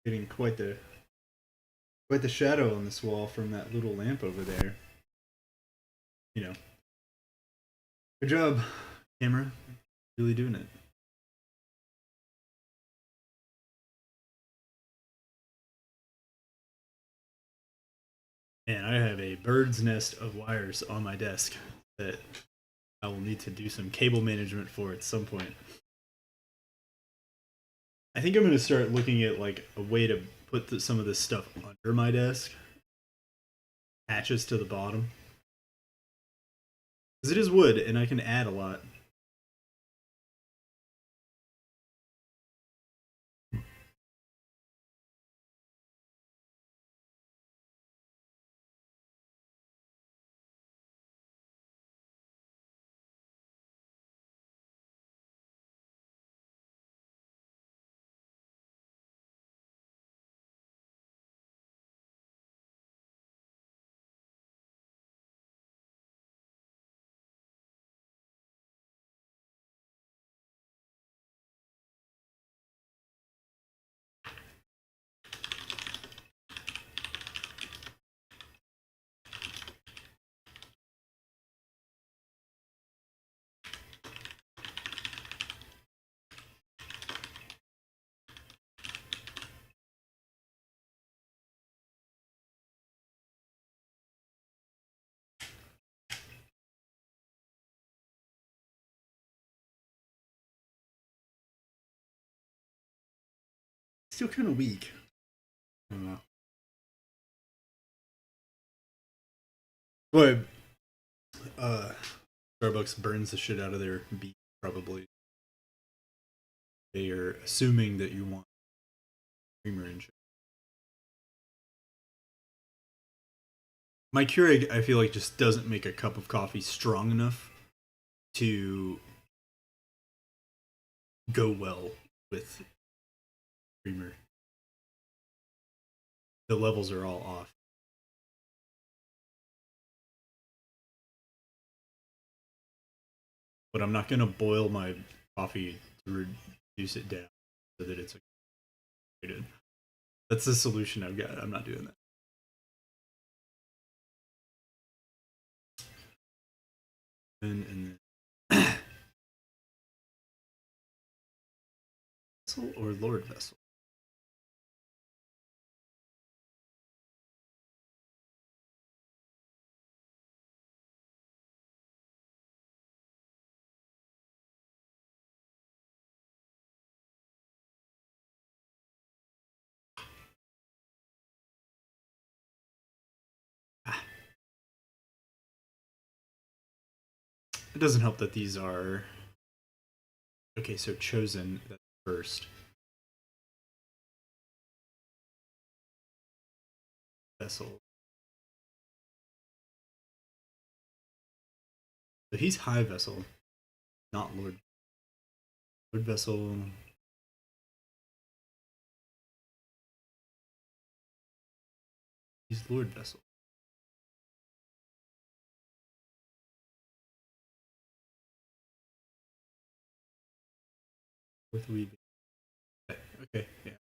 getting quite the shadow on this wall from that little lamp over there. You know, good job, camera. Really doing it. And I have a bird's nest of wires on my desk that I will need to do some cable management for at some point. I think I'm going to start looking at like a way to put some of this stuff under my desk, hatches to the bottom, because it is wood and I can add a lot. Still kind of weak. I don't know. But Starbucks burns the shit out of their beef, probably. They are assuming that you want creamer and shit. My Keurig, I feel like, just doesn't make a cup of coffee strong enough to go well with creamer. The levels are all off. But I'm not gonna boil my coffee to reduce it down so that it's good. That's the solution I've got. I'm not doing that. And then vessel or Lord vessel. It doesn't help that these are okay. So chosen that's first. Vessel. So he's high vessel, not Lord. Lord vessel. He's Lord vessel. With weaving. Okay, yeah.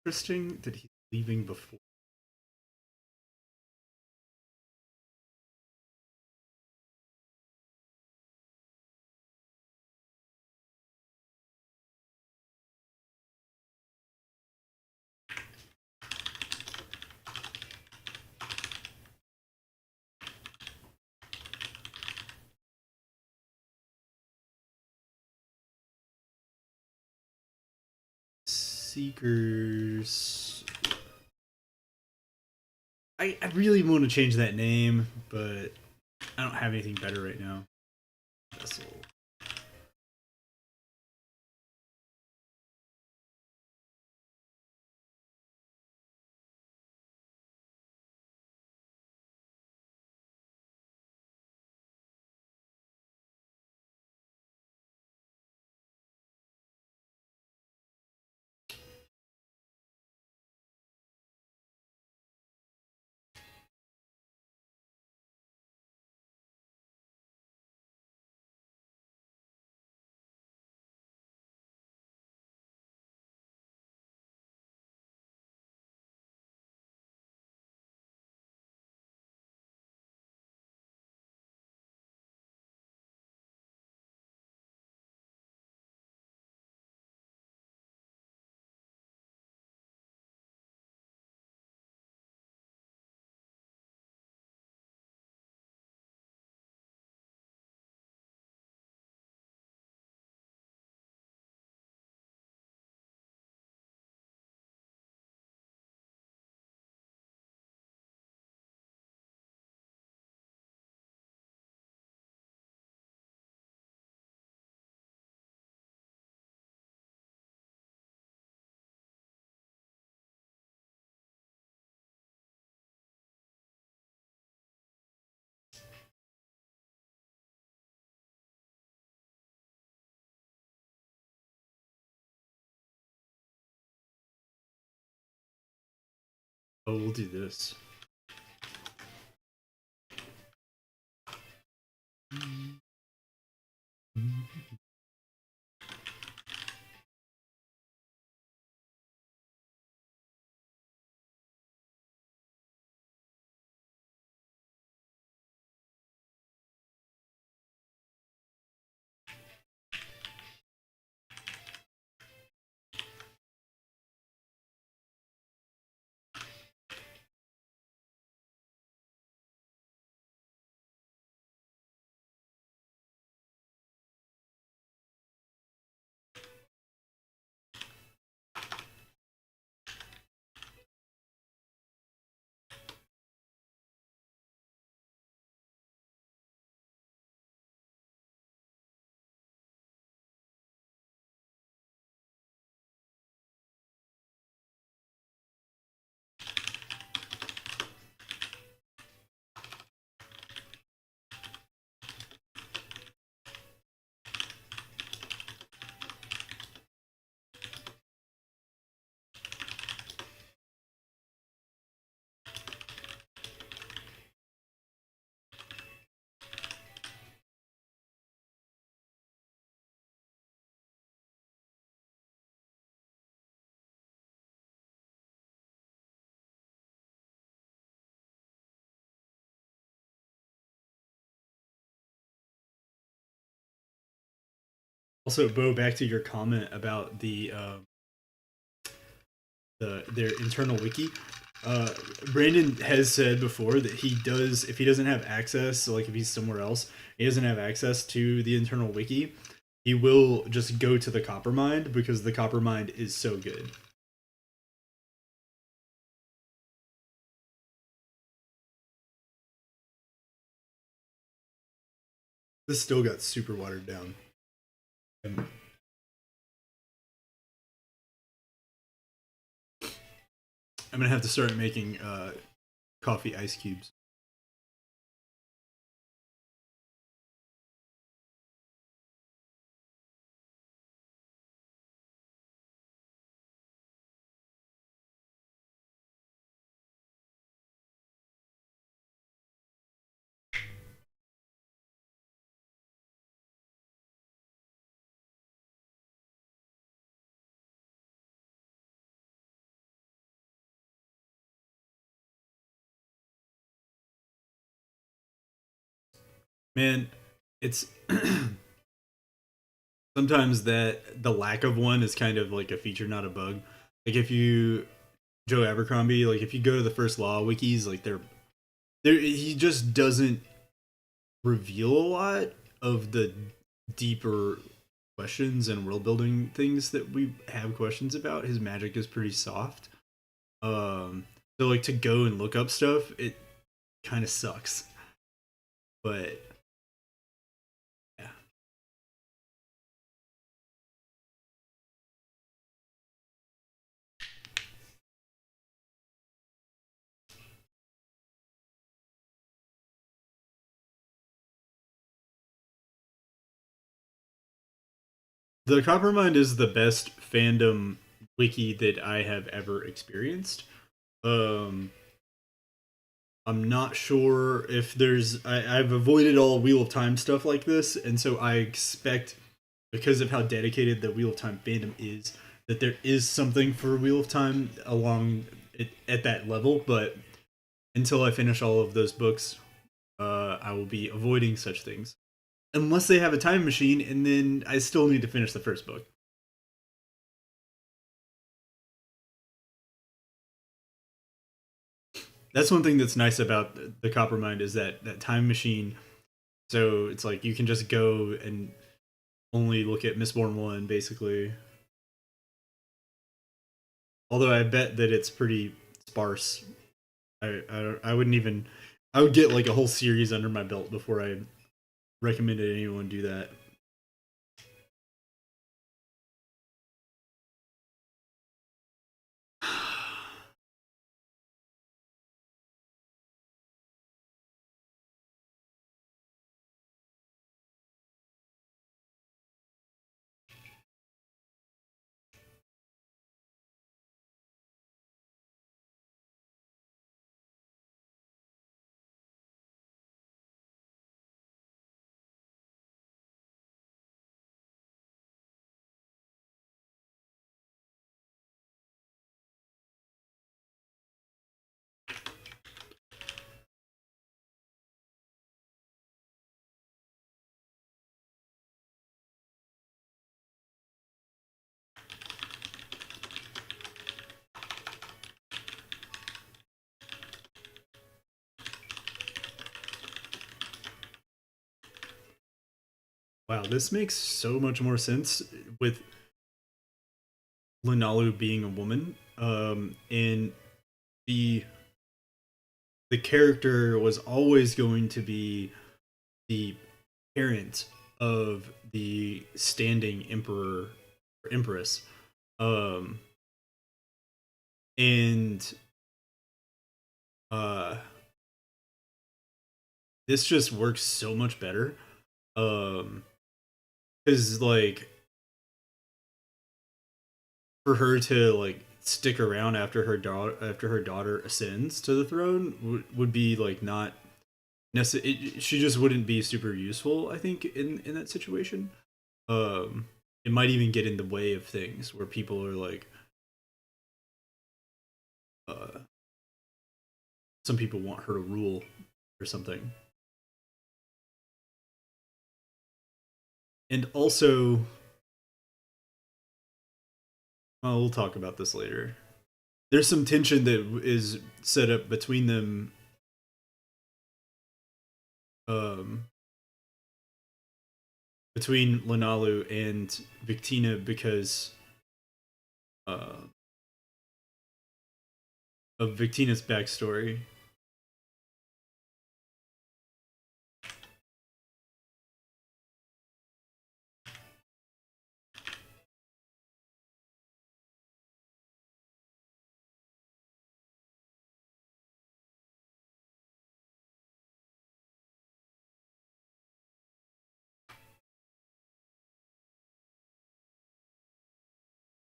Interesting that he's leaving before. Seekers. I really want to change that name, but I don't have anything better right now. Vessel. Oh, we'll do this. Also, Bo, back to your comment about their internal wiki. Brandon has said before that he does, if he doesn't have access, so like if he's somewhere else, he doesn't have access to the internal wiki, he will just go to the Coppermind because the Coppermind is so good. This still got super watered down. I'm gonna have to start making coffee ice cubes. Man, it's sometimes that the lack of one is kind of like a feature, not a bug. Like if you Joe Abercrombie, like if you go to the first law wikis, like they're he just doesn't reveal a lot of the deeper questions and world building things that we have questions about. His magic is pretty soft. So like to go and look up stuff, it kind of sucks. But yeah. The Coppermind is the best fandom wiki that I have ever experienced. Um, I'm not sure if I've avoided all Wheel of Time stuff like this, and so I expect, because of how dedicated the Wheel of Time fandom is, that there is something for Wheel of Time along at that level. But until I finish all of those books, I will be avoiding such things, unless they have a time machine, and then I still need to finish the first book. That's one thing that's nice about the Coppermind is that time machine. So it's like you can just go and only look at Mistborn one, basically. Although I bet that it's pretty sparse. I wouldn't even. I would get like a whole series under my belt before I recommended anyone do that. Wow, this makes so much more sense with Linalu being a woman. And the the character was always going to be the parent of the standing emperor or empress. Um, and uh, this just works so much better. Um, because like for her to like stick around after her daughter ascends to the throne would be like not necessary. She just wouldn't be super useful, I think, in that situation. Um, it might even get in the way of things where people are like, uh, some people want her to rule or something. And also, well, we'll talk about this later. There's some tension that is set up between them, um, between Linalu and Victina because uh, of Victina's backstory.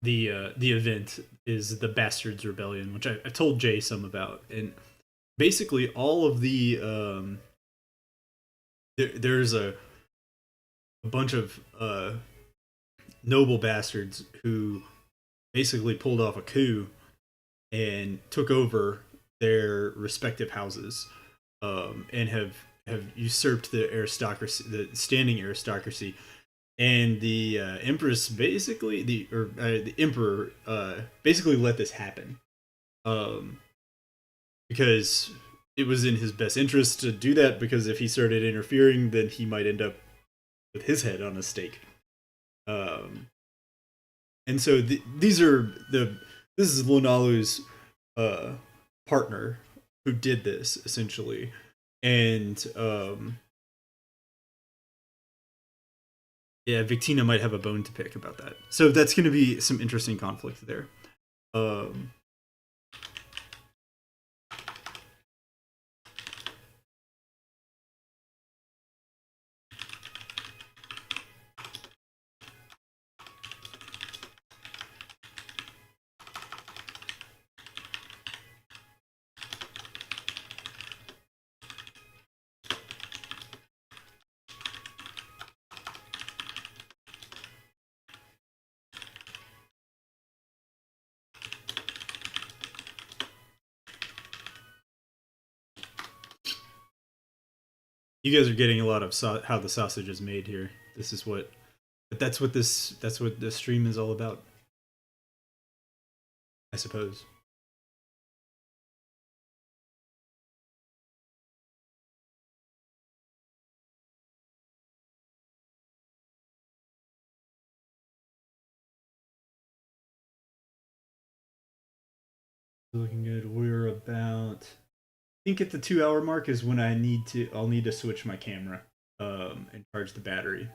The event is the Bastards Rebellion, which I told Jay some about, and basically all of the there's a bunch of noble bastards who basically pulled off a coup and took over their respective houses, and have usurped the aristocracy, the standing aristocracy, and the empress basically the emperor basically let this happen, um, because it was in his best interest to do that, because if he started interfering, then he might end up with his head on a stake. Um, and so these are the this is Lunalu's uh, partner who did this essentially, and Yeah, Victina might have a bone to pick about that. So that's going to be some interesting conflict there. Um, you guys are getting a lot of how the sausage is made here. This is what, but that's what the stream is all about, I suppose. Looking good. We're about. I think at the 2 hour mark is when I'll need to switch my camera, and charge the battery.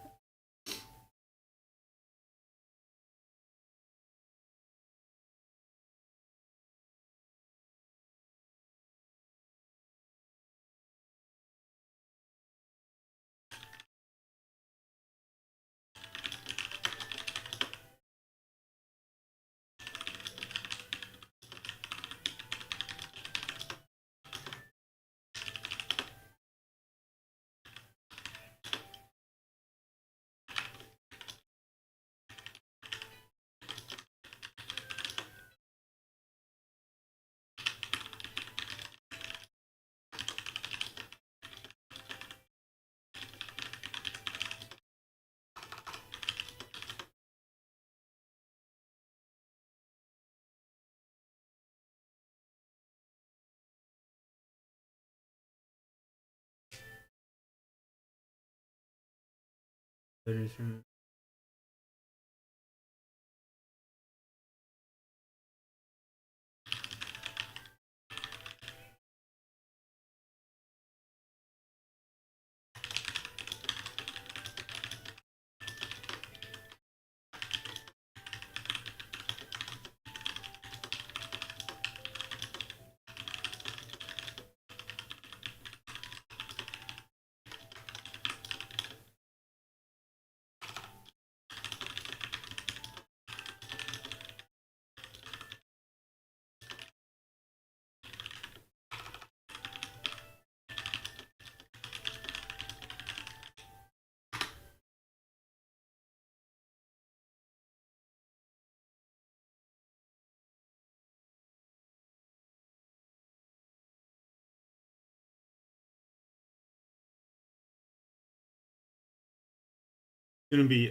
Gonna be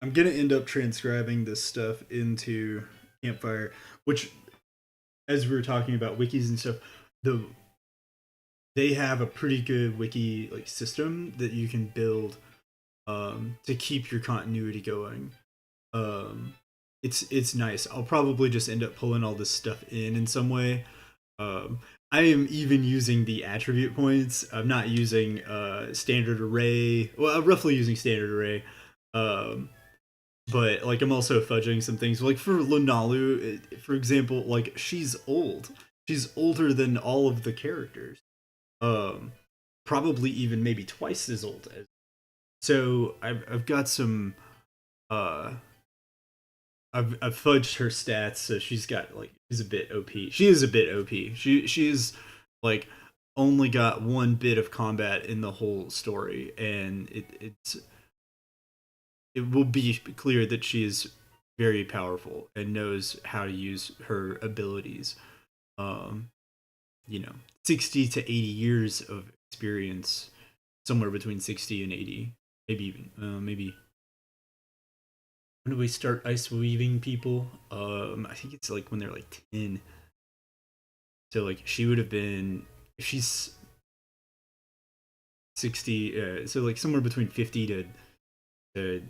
I'm gonna end up transcribing this stuff into Campfire, which, as we were talking about wikis and stuff, the they have a pretty good wiki like system that you can build, to keep your continuity going. Um, it's nice. I'll probably just end up pulling all this stuff in some way. Um, I am even using the attribute points. I'm not using standard array. Well, I'm roughly using standard array. Um, but like I'm also fudging some things. Like for Lunalu, for example, like she's old. She's older than all of the characters. Um, Probably even maybe twice as old as. So I've got some. Uh, I've fudged her stats, so she's got like she's a bit OP. She is a bit OP. She's like only got one bit of combat in the whole story, and it will be clear that she is very powerful and knows how to use her abilities. Um, 60 to 80 years of experience, somewhere between 60 and 80, maybe even maybe. When do we start ice weaving people? I think it's like when they're like 10. So like she would have been, if she's 60, so like somewhere between 50 to, to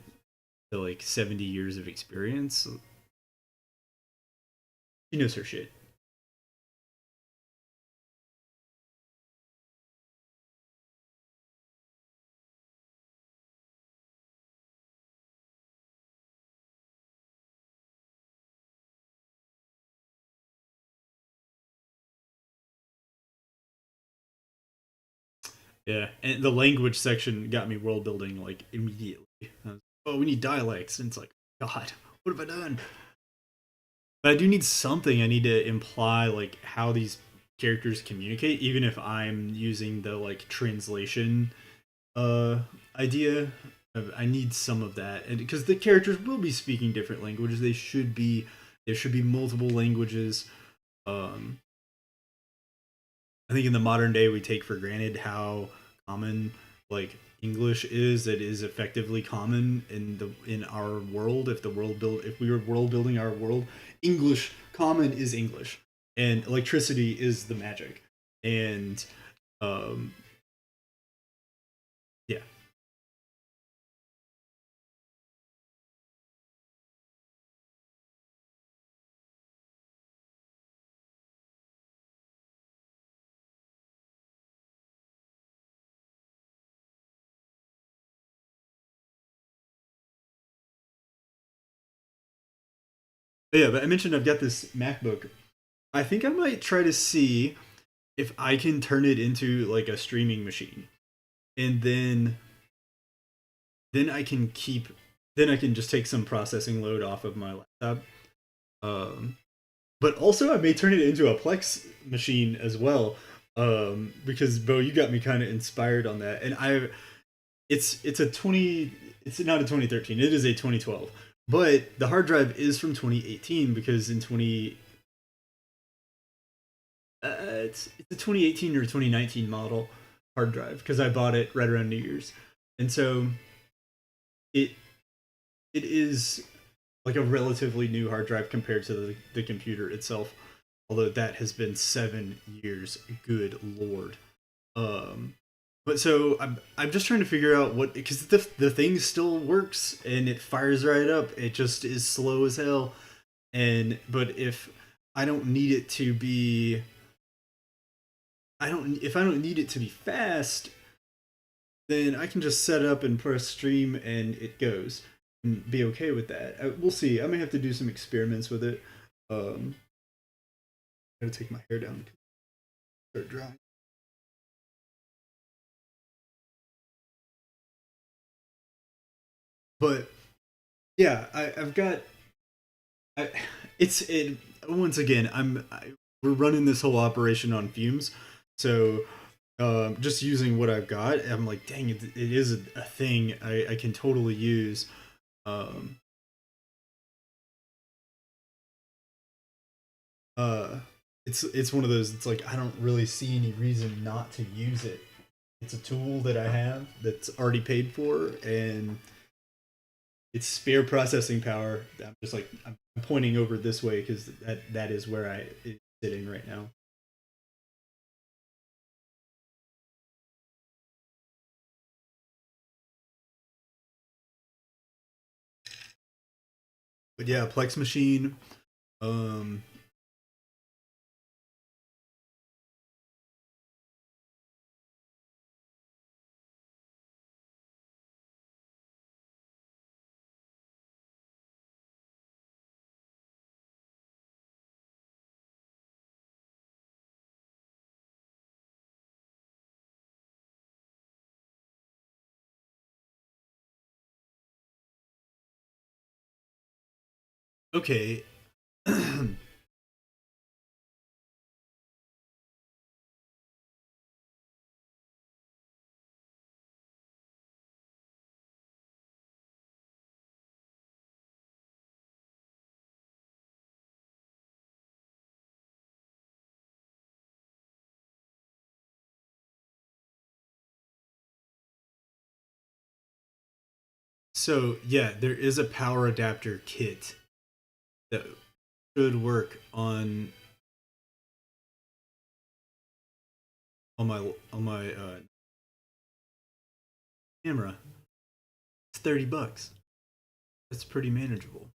like 70 years of experience. She knows her shit. Yeah, and the language section got me world building like immediately. Oh, we need dialects, and it's like, God, what have I done? But I do need something. I need to imply like how these characters communicate, even if I'm using the like translation uh idea. I need some of that, and because the characters will be speaking different languages, they should be there should be multiple languages. Um, I think in the modern day we take for granted how common like English is. It is effectively common in our world. If we were world building our world, English common is English, and electricity is the magic. And um, yeah, but I mentioned I've got this MacBook. I think I might try to see if I can turn it into like a streaming machine, and then I can keep then I can just take some processing load off of my laptop. Um, but also I may turn it into a Plex machine as well. Because Bo, you got me kind of inspired on that, and it's a 20 it's not a 2013, it is a 2012, but the hard drive is from 2018 because in 20 it's a 2018 or 2019 model hard drive because I bought it right around New Year's, and so it it is like a relatively new hard drive compared to the computer itself. Although that has been 7 years, good lord. Um, but so I'm just trying to figure out what because the thing still works and it fires right up. It just is slow as hell. And but I don't need it to be I don't need it to be fast, then I can just set up and press stream and it goes and be okay with that. We'll see. I may have to do some experiments with it. Um, I'm gonna take my hair down, start drying. But yeah, I've got I, it once again. We're running this whole operation on fumes, so just using what I've got, I'm like, dang, it is a thing I can totally use. Um, uh, it's one of those. It's like I don't really see any reason not to use it. It's a tool that I have that's already paid for, and it's spare processing power. I'm just like I'm pointing over this way because that is where I is sitting right now. But yeah, Plex machine. Um, okay. So yeah, there is a power adapter kit that should work on my camera. It's $30. That's pretty manageable.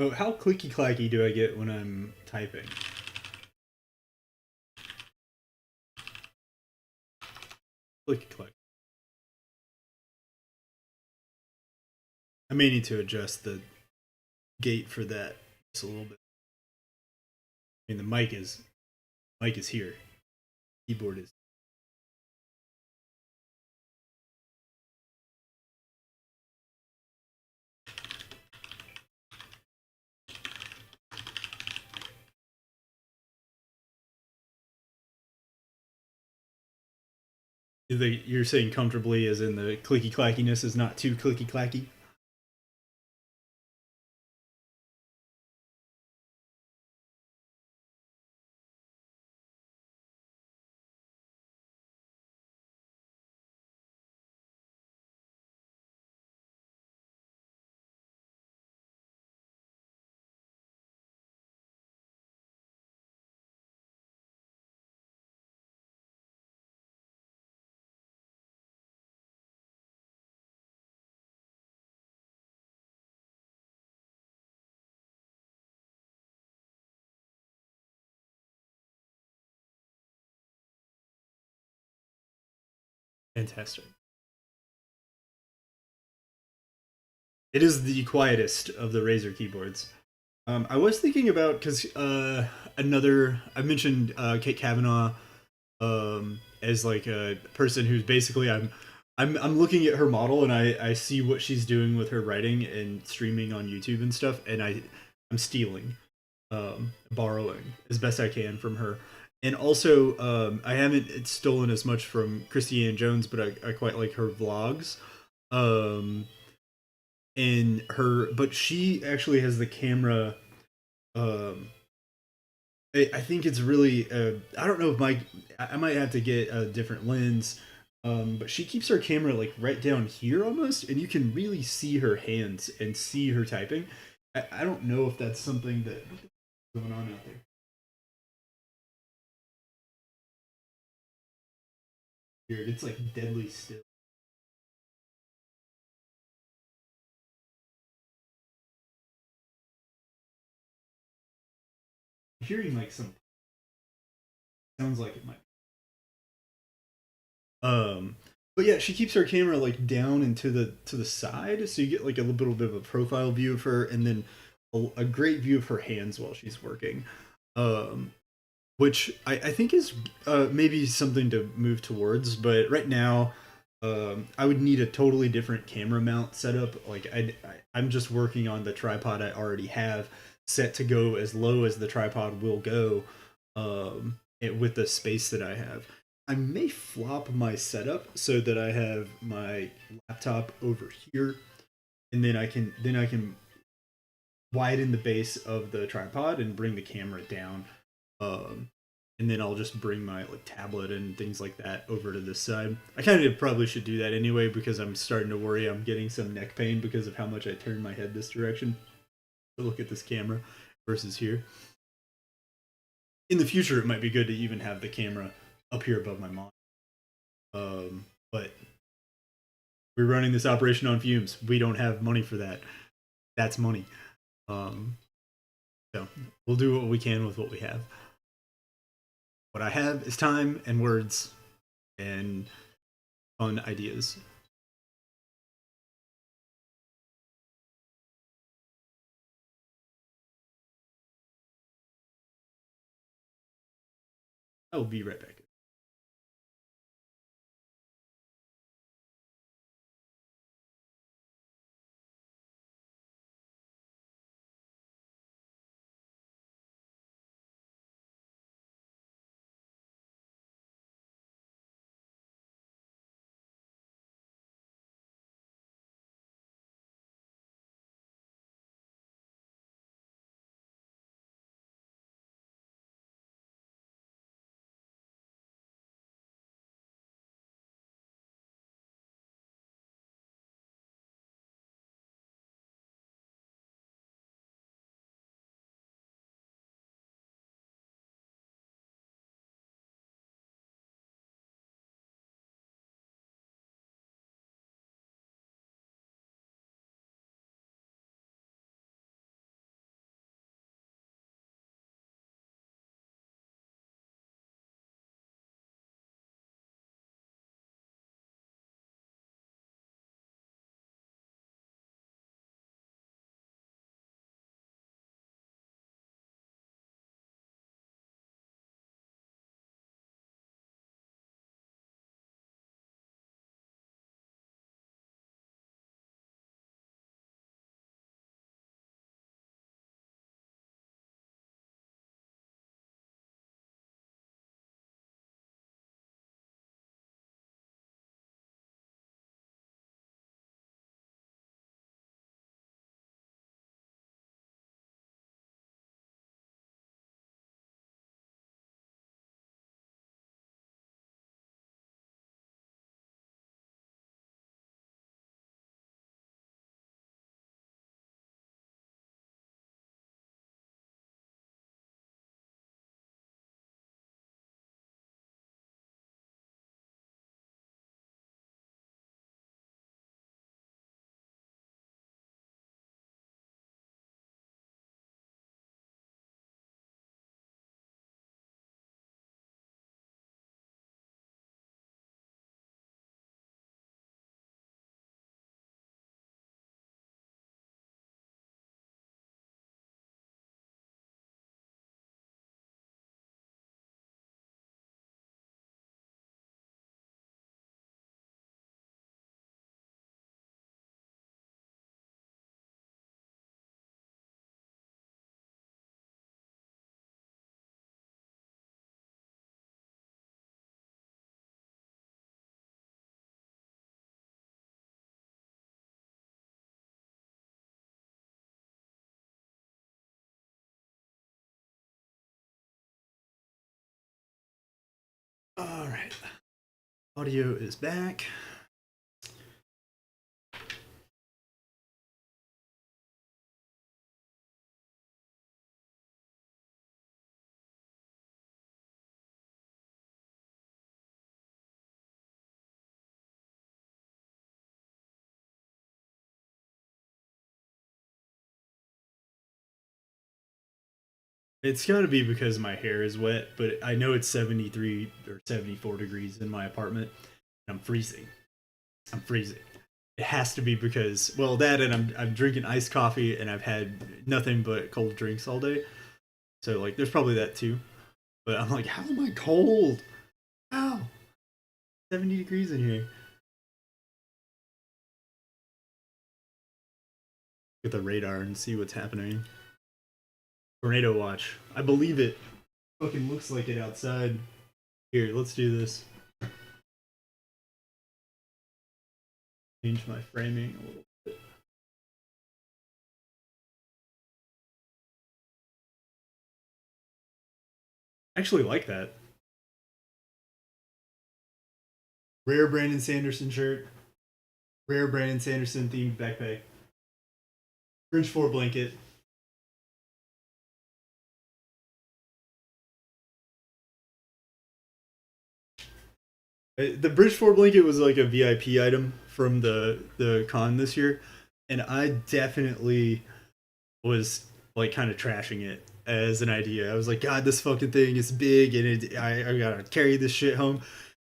Oh, how clicky clacky do I get when I'm typing? Clicky clack. I may need to adjust the gate for that just a little bit. I mean, the mic is here. Keyboard is. You're saying comfortably, as in the clicky clackiness is not too clicky clacky. Fantastic. It is the quietest of the Razer keyboards. I was thinking about because another I mentioned Kate Kavanaugh as like a person who's basically I'm looking at her model and I see what she's doing with her writing and streaming on YouTube and stuff, and I'm stealing, borrowing as best I can from her. And also, I haven't stolen as much from Christiane Jones, but I quite like her vlogs. Um, and but she actually has the camera. Um, I think it's really. I don't know if I might have to get a different lens. But she keeps her camera like right down here almost, and you can really see her hands and see her typing. I don't know if that's something that going on out there. Weird. It's like deadly still. I'm hearing like some sounds like it might. But yeah, she keeps her camera like down and to the side, so you get like a little bit of a profile view of her, and then a great view of her hands while she's working. Um, which I think is maybe something to move towards. But right now, I would need a totally different camera mount setup. Like I'm just working on the tripod I already have set to go as low as the tripod will go, with the space that I have. I may flop my setup so that I have my laptop over here, and then I can widen the base of the tripod and bring the camera down. Um, and then I'll just bring my like tablet and things like that over to this side. I kind of probably should do that anyway because I'm starting to worry I'm getting some neck pain because of how much I turn my head this direction to look at this camera versus here. In the future, it might be good to even have the camera up here above my monitor. But we're running this operation on fumes. We don't have money for that. That's money. Um, so we'll do what we can with what we have. What I have is time and words and fun ideas. I will be right back. All right, audio is back. It's got to be because my hair is wet, but I know it's 73 or 74 degrees in my apartment, and I'm freezing. I'm freezing. It has to be because, well, that and I'm drinking iced coffee and I've had nothing but cold drinks all day. So like, there's probably that too. But I'm like, how am I cold? How? 70 degrees in here. Get the radar and see what's happening. Tornado watch. I believe it. Fucking looks like it outside. Here, let's do this. Change my framing a little bit. I actually like that. Rare Brandon Sanderson shirt. Rare Brandon Sanderson themed backpack. Fringe 4 blanket. The Bridge 4 blanket was like a VIP item from the con this year, and I definitely was like kind of trashing it as an idea. I was like, God, this fucking thing is big, and I gotta carry this shit home.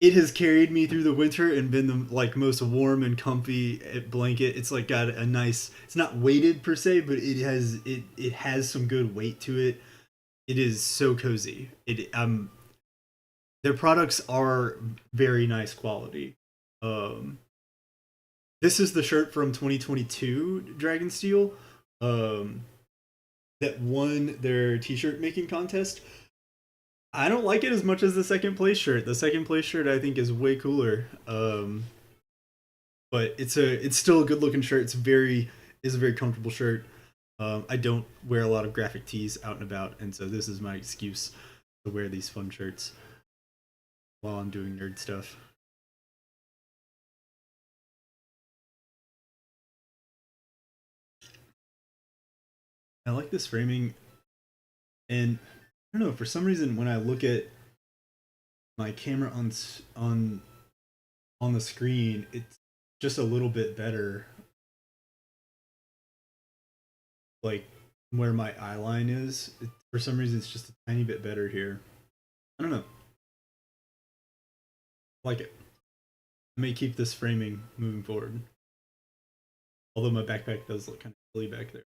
It has carried me through the winter and been the like most warm and comfy blanket. It's like got a nice. It's not weighted per se, but it has some good weight to it. It is so cozy. Their products are very nice quality. Um, this is the shirt from 2022 Dragon Steel um, that won their t-shirt making contest. I don't like it as much as the second place shirt. The second place shirt I think is way cooler. But it's still a good looking shirt. It's a very comfortable shirt. I don't wear a lot of graphic tees out and about, and so this is my excuse to wear these fun shirts while I'm doing nerd stuff. I like this framing, and I don't know, for some reason when I look at my camera on the screen, it's just a little bit better, like where my eye line is. For some reason, it's just a tiny bit better here. I don't know. I like it. I may keep this framing moving forward. Although my backpack does look kind of silly back there,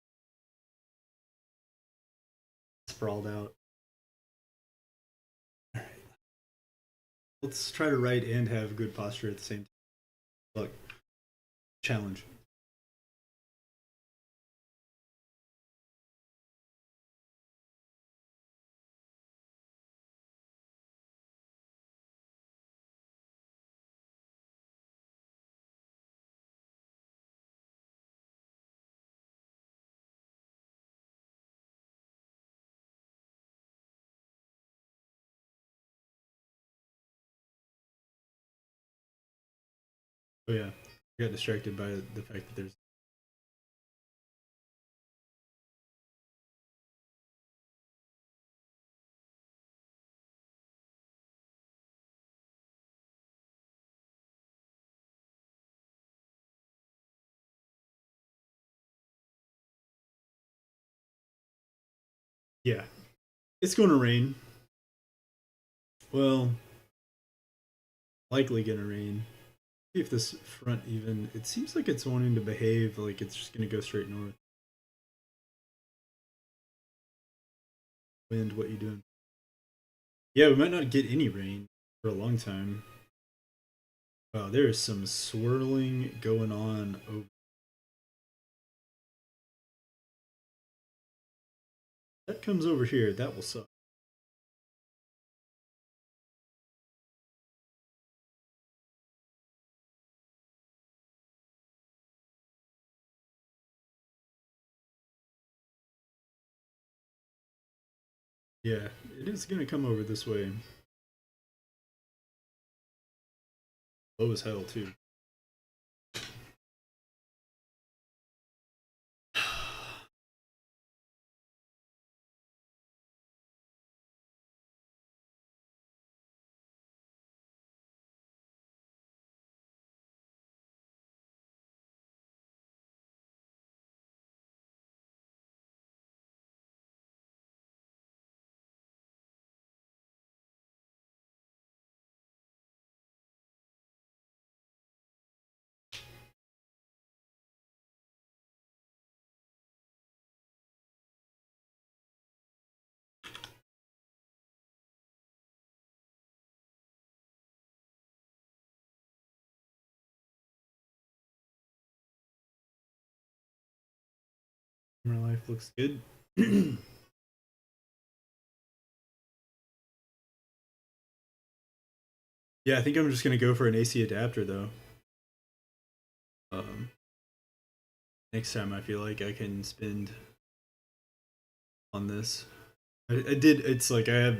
sprawled out. All right, let's try to write and have good posture at the same time. Look, challenge. Oh yeah, I got distracted by the fact that there's. Yeah, it's going to rain. Well, likely gonna rain. See if this front even. It seems like it's wanting to behave like it's just gonna go straight north. Wind, what you doing? Yeah, we might not get any rain for a long time. Wow, there is some swirling going on. Over. That comes over here. That will suck. Yeah, it is gonna come over this way. low as hell too. My life looks good. Yeah, I think I'm just gonna go for an AC adapter though. Um, Next time I feel like I can spend on this. I did. It's like I have.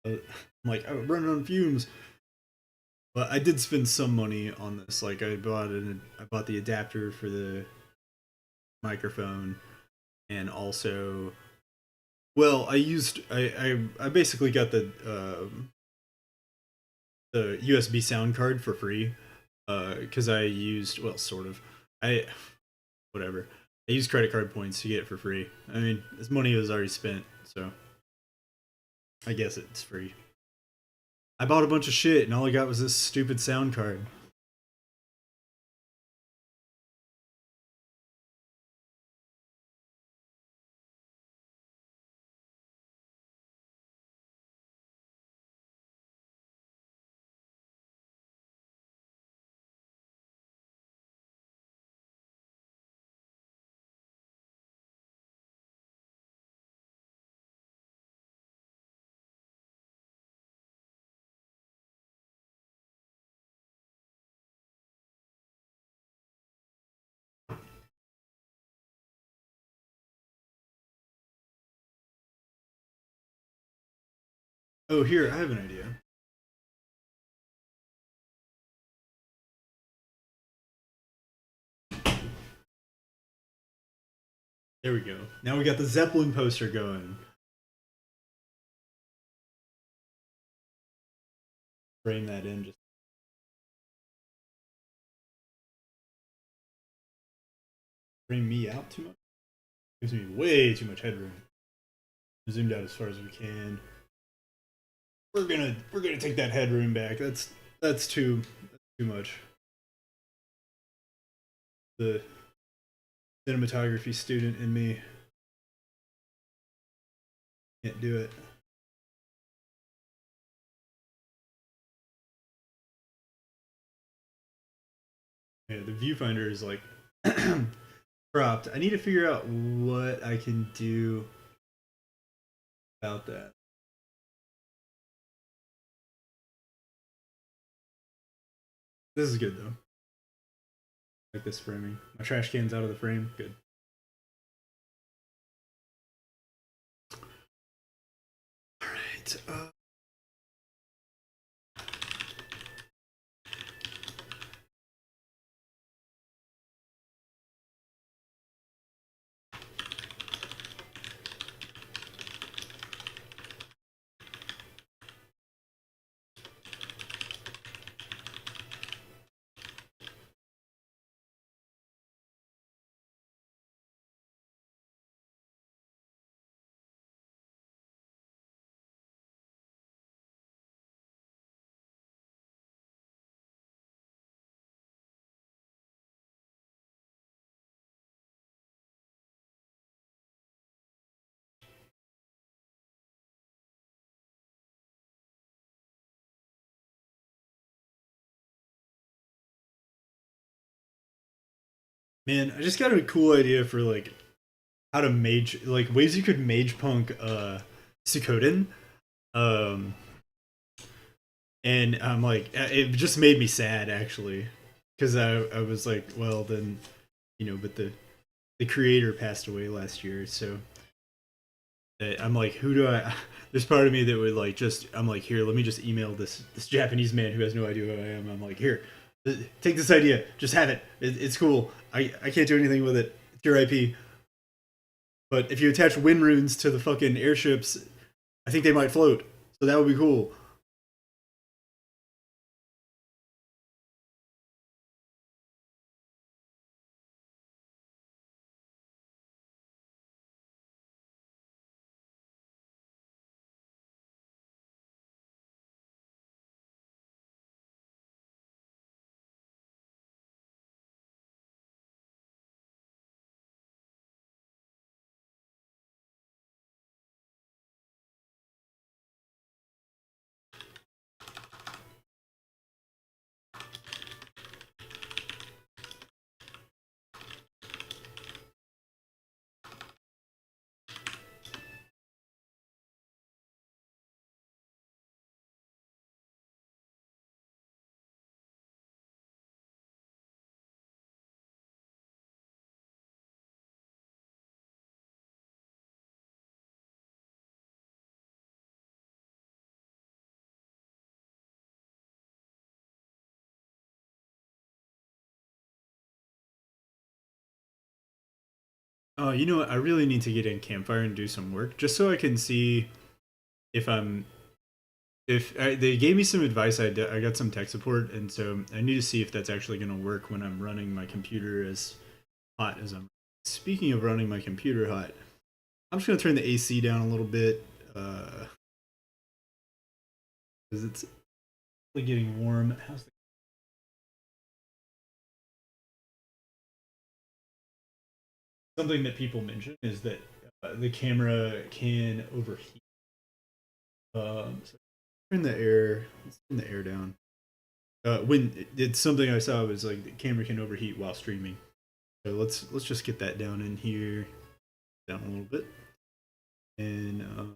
I'm like I'm running on fumes, but I did spend some money on this. Like I bought the adapter for the microphone, and also, well, I basically got the USB sound card for free, because I used, well, sort of, I whatever. I used credit card points to get it for free. I mean, this money was already spent, so I guess it's free. I bought a bunch of shit, and all I got was this stupid sound card. Oh, here, I have an idea. There we go. Now we got the Zeppelin poster going. Frame that in. Just frame me out too much. Gives me way too much headroom. Zoomed out as far as we can. We're gonna take that headroom back. That's too much. The cinematography student in me can't do it. Yeah, the viewfinder is like cropped. I need to figure out what I can do about that. This is good though. Like this framing. My trash can's out of the frame. Good. All right. Man, I just got a cool idea for like how to mage, like ways you could mage punk Suikoden. Um and I'm like, it just made me sad actually, because I was like, well then, but the creator passed away last year, so I'm like, who do I? There's part of me that would like just, I'm like, here, let me just email this Japanese man who has no idea who I am. I'm like, here, Take this idea, just have it. It's cool. I can't do anything with it. It's your IP. But if you attach wind runes to the fucking airships, I think they might float. So that would be cool. Oh, you know what? I really need to get in campfire and do some work just so I can see if I'm if they gave me some advice. I got some tech support, and so I need to see if that's actually going to work when I'm running my computer as hot as I'm. Speaking of running my computer hot, I'm just going to turn the AC down a little bit because it's really getting warm. Something that people mention is that the camera can overheat. So turn the air. Let's turn the air down. When it's something I saw was like the camera can overheat while streaming. So let's just get that down in here, down a little bit, and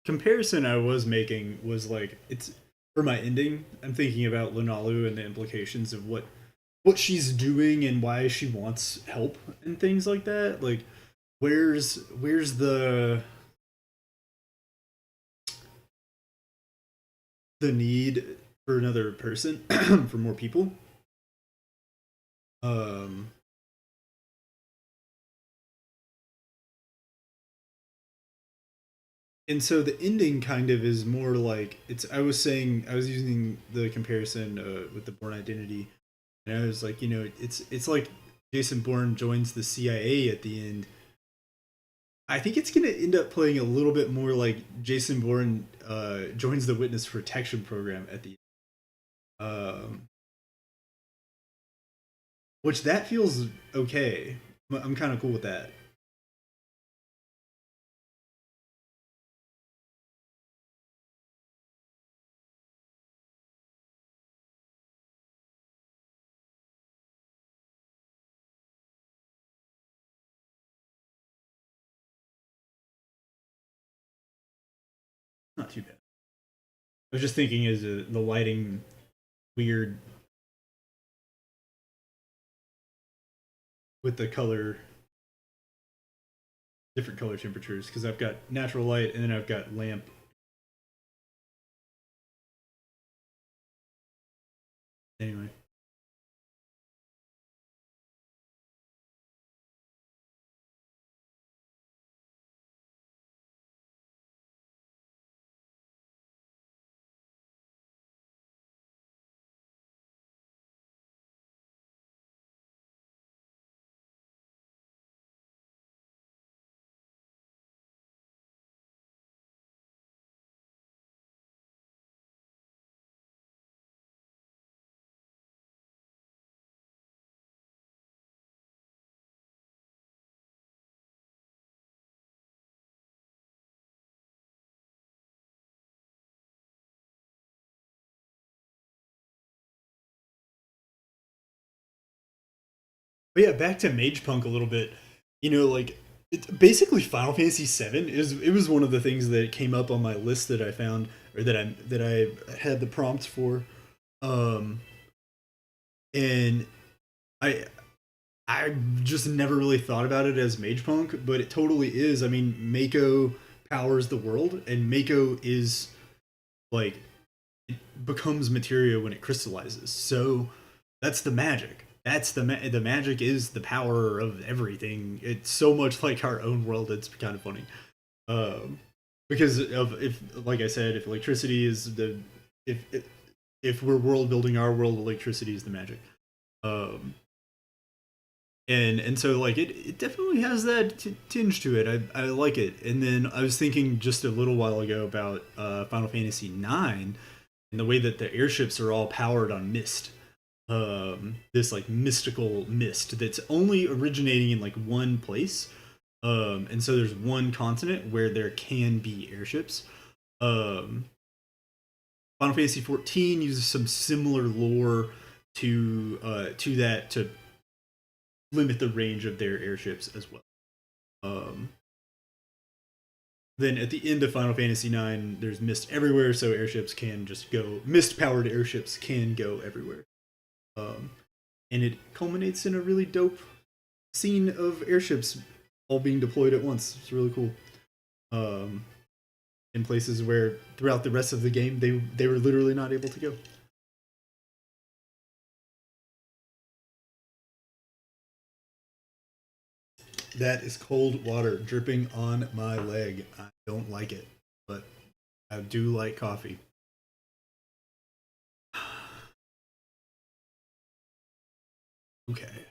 comparison I was making was like it's for my ending. I'm thinking about Lunalu and the implications of what she's doing and why she wants help and things like that. Like, where's the need for another person for more people? Um, and so the ending kind of is more like it's. I was saying I was using the comparison with the Born Identity, and I was like, it's like Jason Bourne joins the CIA at the end. I think it's gonna end up playing a little bit more like Jason Bourne joins the Witness Protection Program at the end. Which that feels okay. I'm kind of cool with that. Not too bad. I was just thinking is the lighting weird with the color, different color temperatures because I've got natural light and then I've got lamp. Anyway, but yeah, back to Mage Punk a little bit. Like it's basically Final Fantasy VII is it was one of the things that came up on my list that I found or that I had the prompts for. Um, and I I just never really thought about it as Mage Punk, but it totally is. I mean, Mako powers the world, and Mako is like it becomes materia when it crystallizes. So that's the magic. That's the magic is the power of everything. It's so much like our own world. It's kind of funny, um, because of if, like I said, if electricity is the if if we're world building our world, electricity is the magic. Um, and so like it definitely has that tinge to it. I like it. And then I was thinking just a little while ago about Final Fantasy 9 and the way that the airships are all powered on mist. This like mystical mist that's only originating in like one place. And so there's one continent where there can be airships. Um, Final Fantasy 14 uses some similar lore to that to limit the range of their airships as well. Um, then at the end of Final Fantasy 9, there's mist everywhere, so airships can just go. Mist powered airships can go everywhere. Um, and it culminates in a really dope scene of airships all being deployed at once. It's really cool. Um, in places where throughout the rest of the game they were literally not able to go. That is cold water dripping on my leg. I don't like it, but I do like coffee. Okay.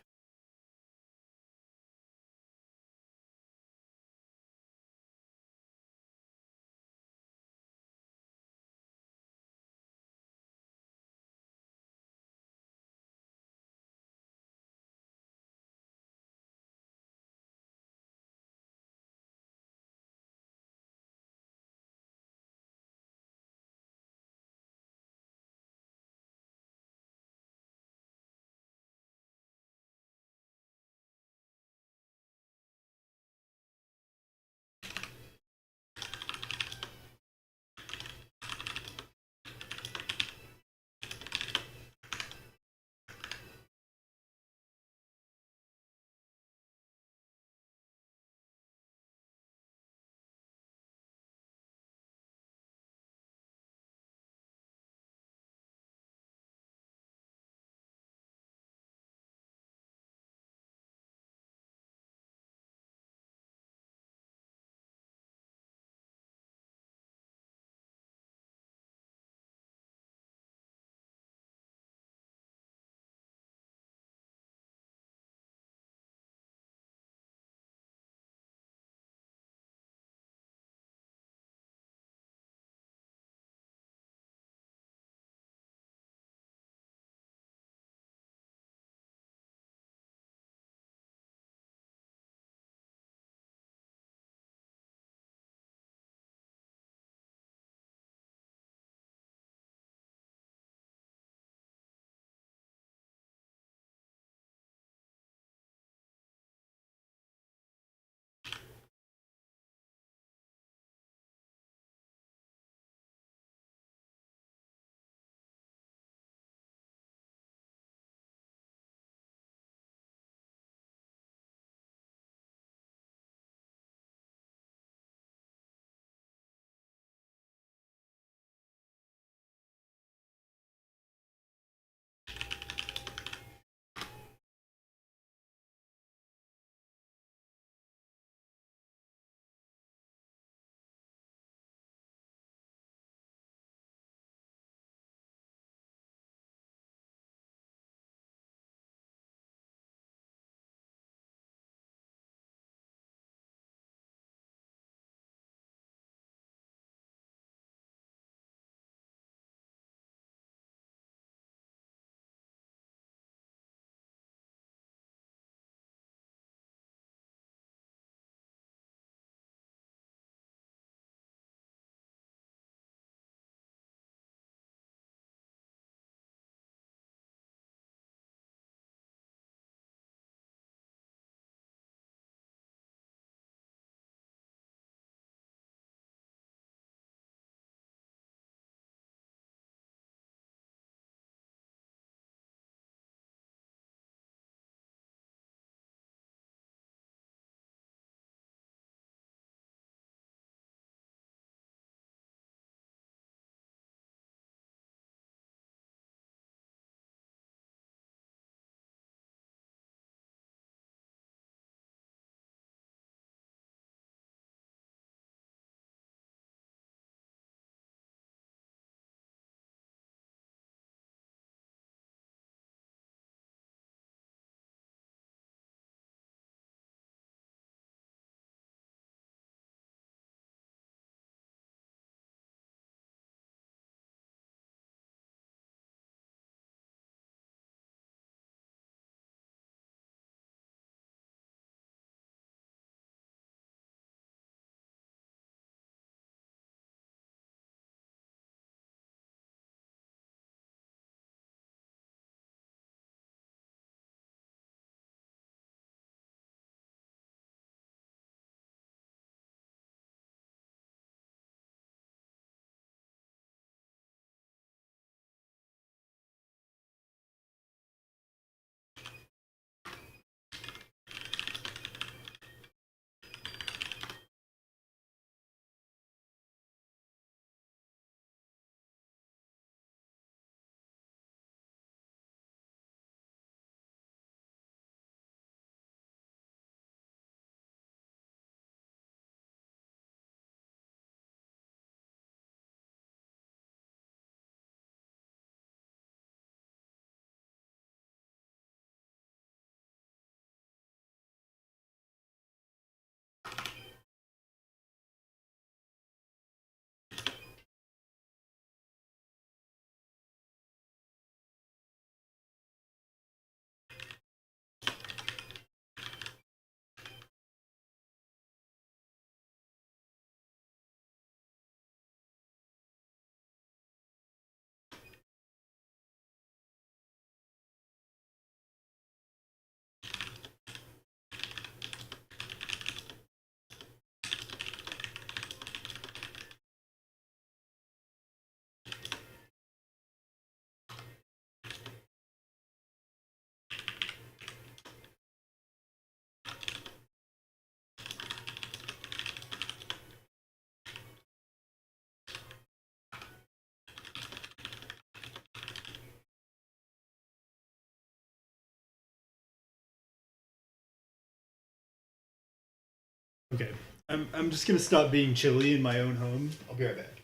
Okay. I'm just gonna stop being chilly in my own home. I'll be right back.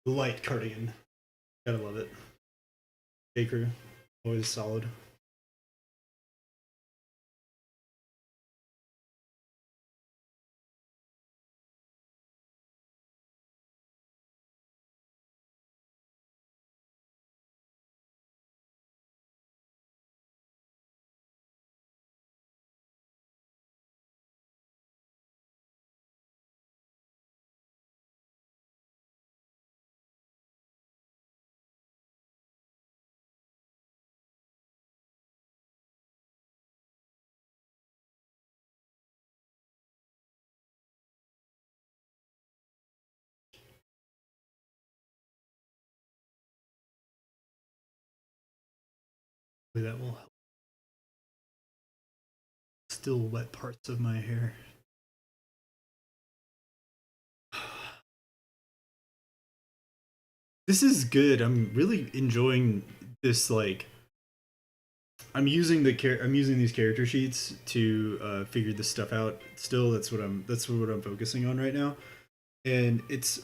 Light cardigan. Gotta love it. Baker, always solid. That will help. Still wet parts of my hair. This is good. I'm really enjoying this. Like, I'm using these character sheets to figure this stuff out. Still, that's what I'm focusing on right now, and it's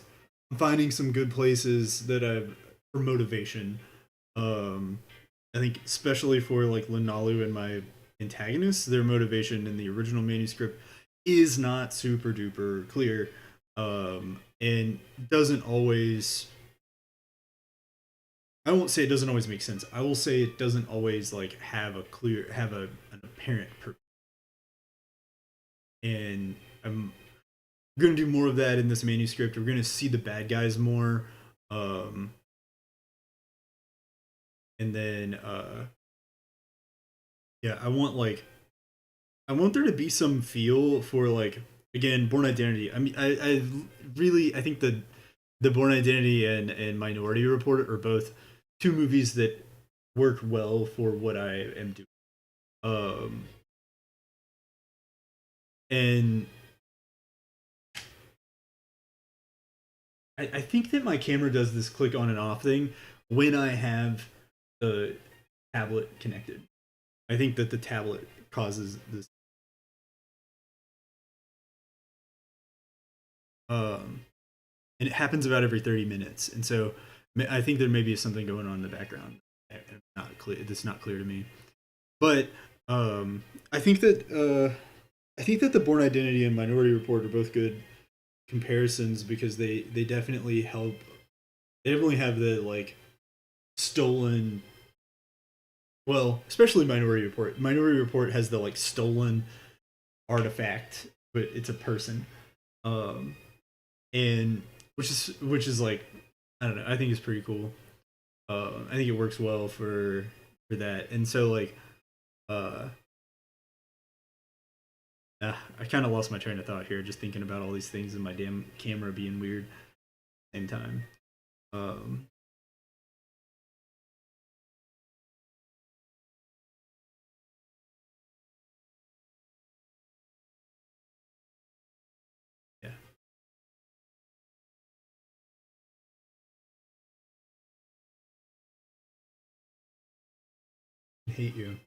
finding some good places that I've for motivation. Um, I think especially for like Linalu and my antagonists, their motivation in the original manuscript is not super duper clear, and doesn't always. I won't say it doesn't always make sense. I will say it doesn't always like have an apparent purpose. And I'm going to do more of that in this manuscript. We're going to see the bad guys more, um, and then yeah, I want there to be some feel for like again Born Identity. I mean, I really I think the Born Identity and Minority Report are both two movies that work well for what I am doing. Um, and I think that my camera does this click on and off thing when I have the tablet connected. I think that the tablet causes this. Um, and it happens about every 30 minutes. And so I think there may be something going on in the background. Not clear. That's not clear to me. But um, I think that I think that the Born Identity and Minority Report are both good comparisons because they definitely help. They definitely have the like stolen. Well, especially Minority Report. Minority Report has the like stolen artifact, but it's a person, um, and which is like I don't know. I think it's pretty cool. I think it works well for that, and so like uh, I kind of lost my train of thought here, just thinking about all these things and my damn camera being weird at the same time. Um, yeah, I hate you.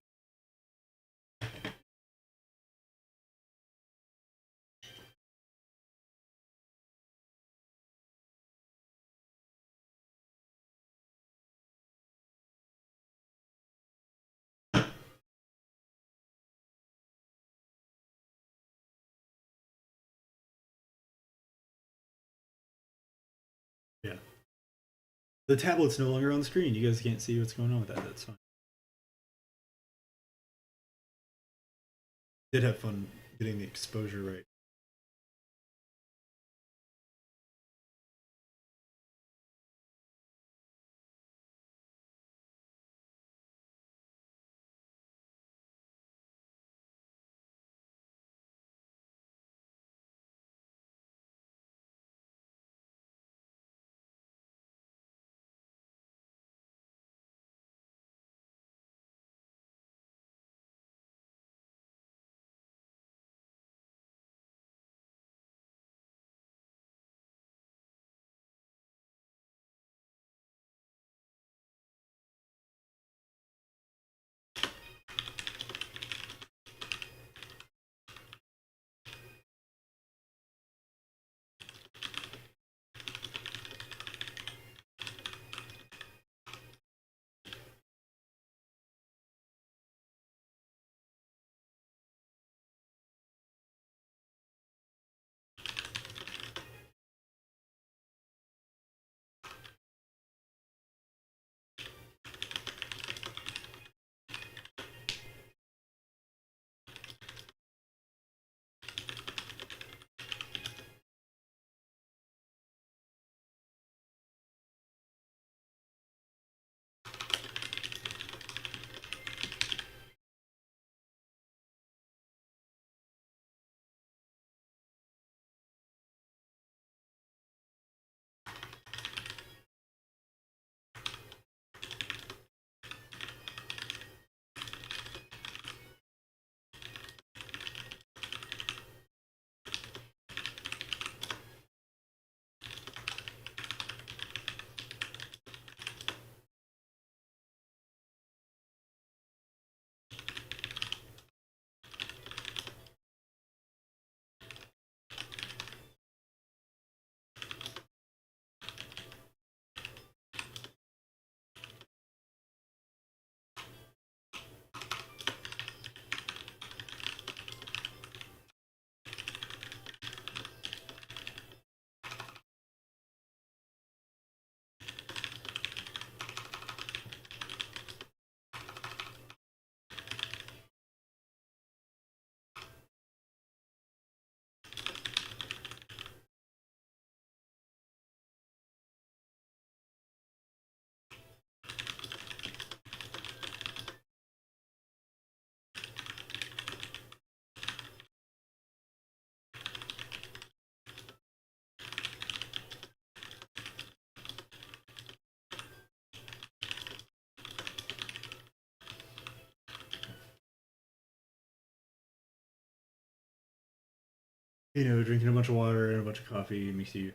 The tablet's no longer on the screen. You guys can't see what's going on with that. That's fine. Did have fun getting the exposure right. Drinking a bunch of water and a bunch of coffee makes you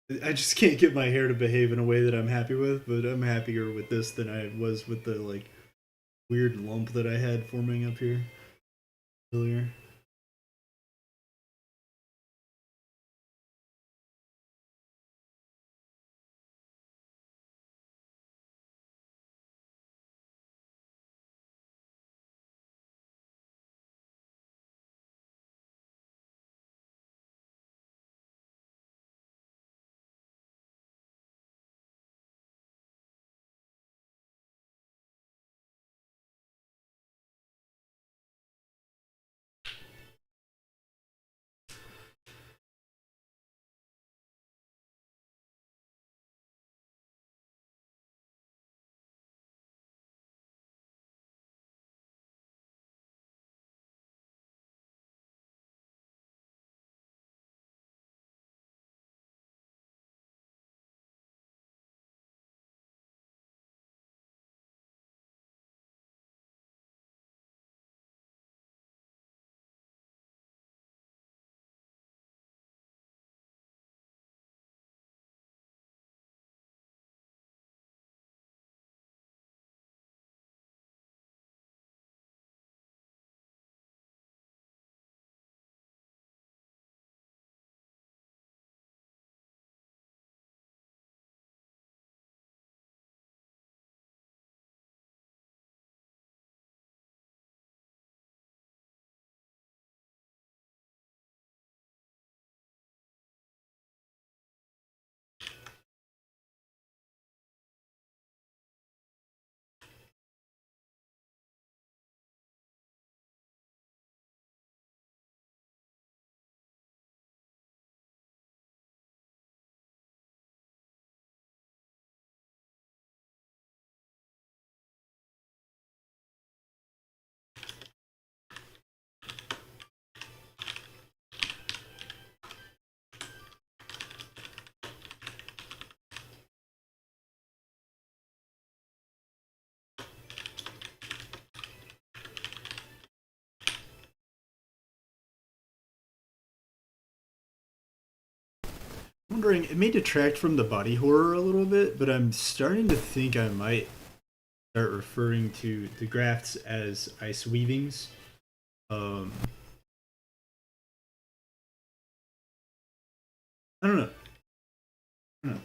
I just can't get my hair to behave in a way that I'm happy with, but I'm happier with this than I was with the like weird lump that I had forming up here earlier. Wondering, it may detract from the body horror a little bit, but I'm starting to think I might start referring to the grafts as ice weavings. Um, I don't know. I don't know.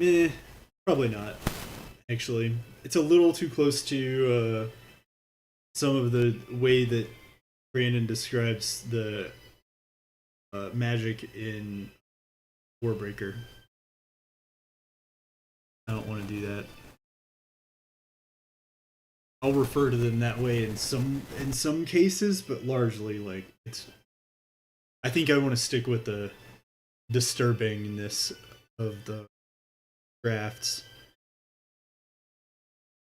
Eh, probably not. Actually, it's a little too close to some of the way that Brandon describes the magic in Warbreaker. I don't want to do that. I'll refer to them that way in some cases, but largely like it's. I think I want to stick with the disturbingness of the drafts.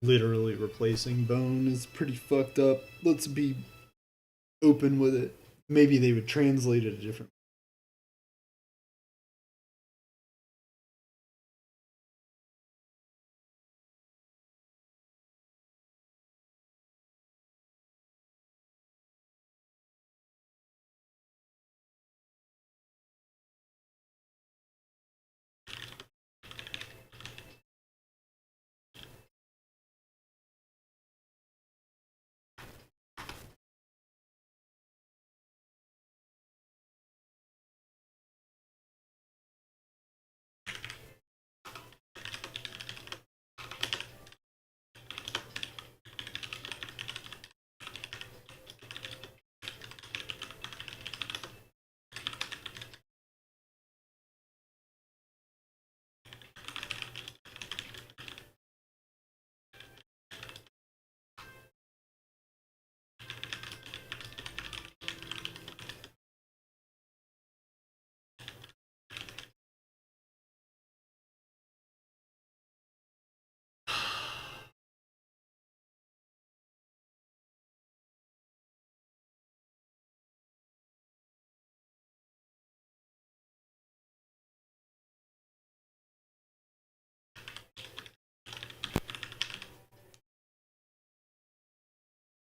Literally replacing bone is pretty fucked up. Let's be open with it. Maybe they would translate it a different.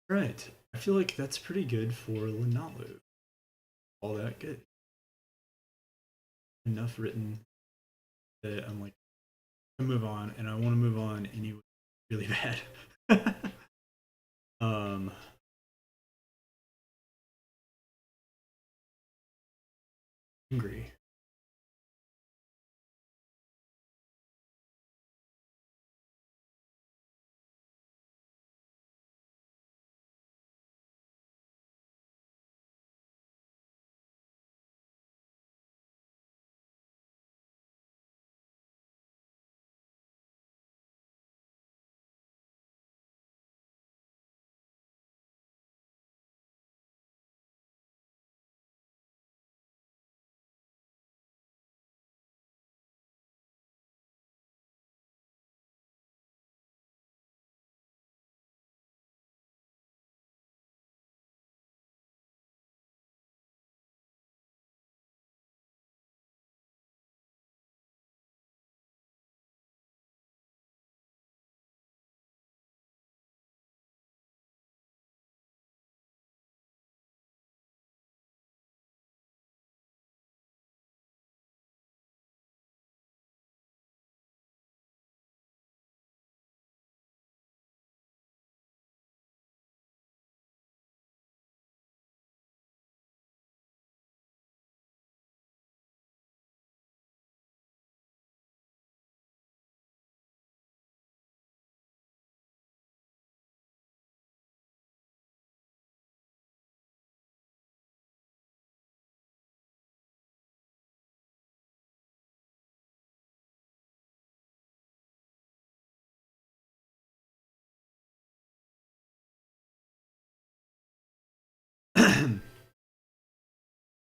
Right. I feel like that's pretty good for Linalu. All that good. Enough written that I'm like, I move on, and I want to move on anyway, really bad. um, Hungry.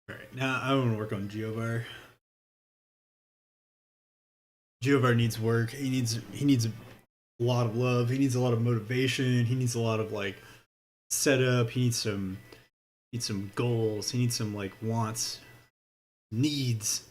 All right, now I want to work on Geovar. Geovar needs work. He needs a lot of love. He needs a lot of motivation. He needs a lot of like setup. He needs some goals. He needs some like wants, needs.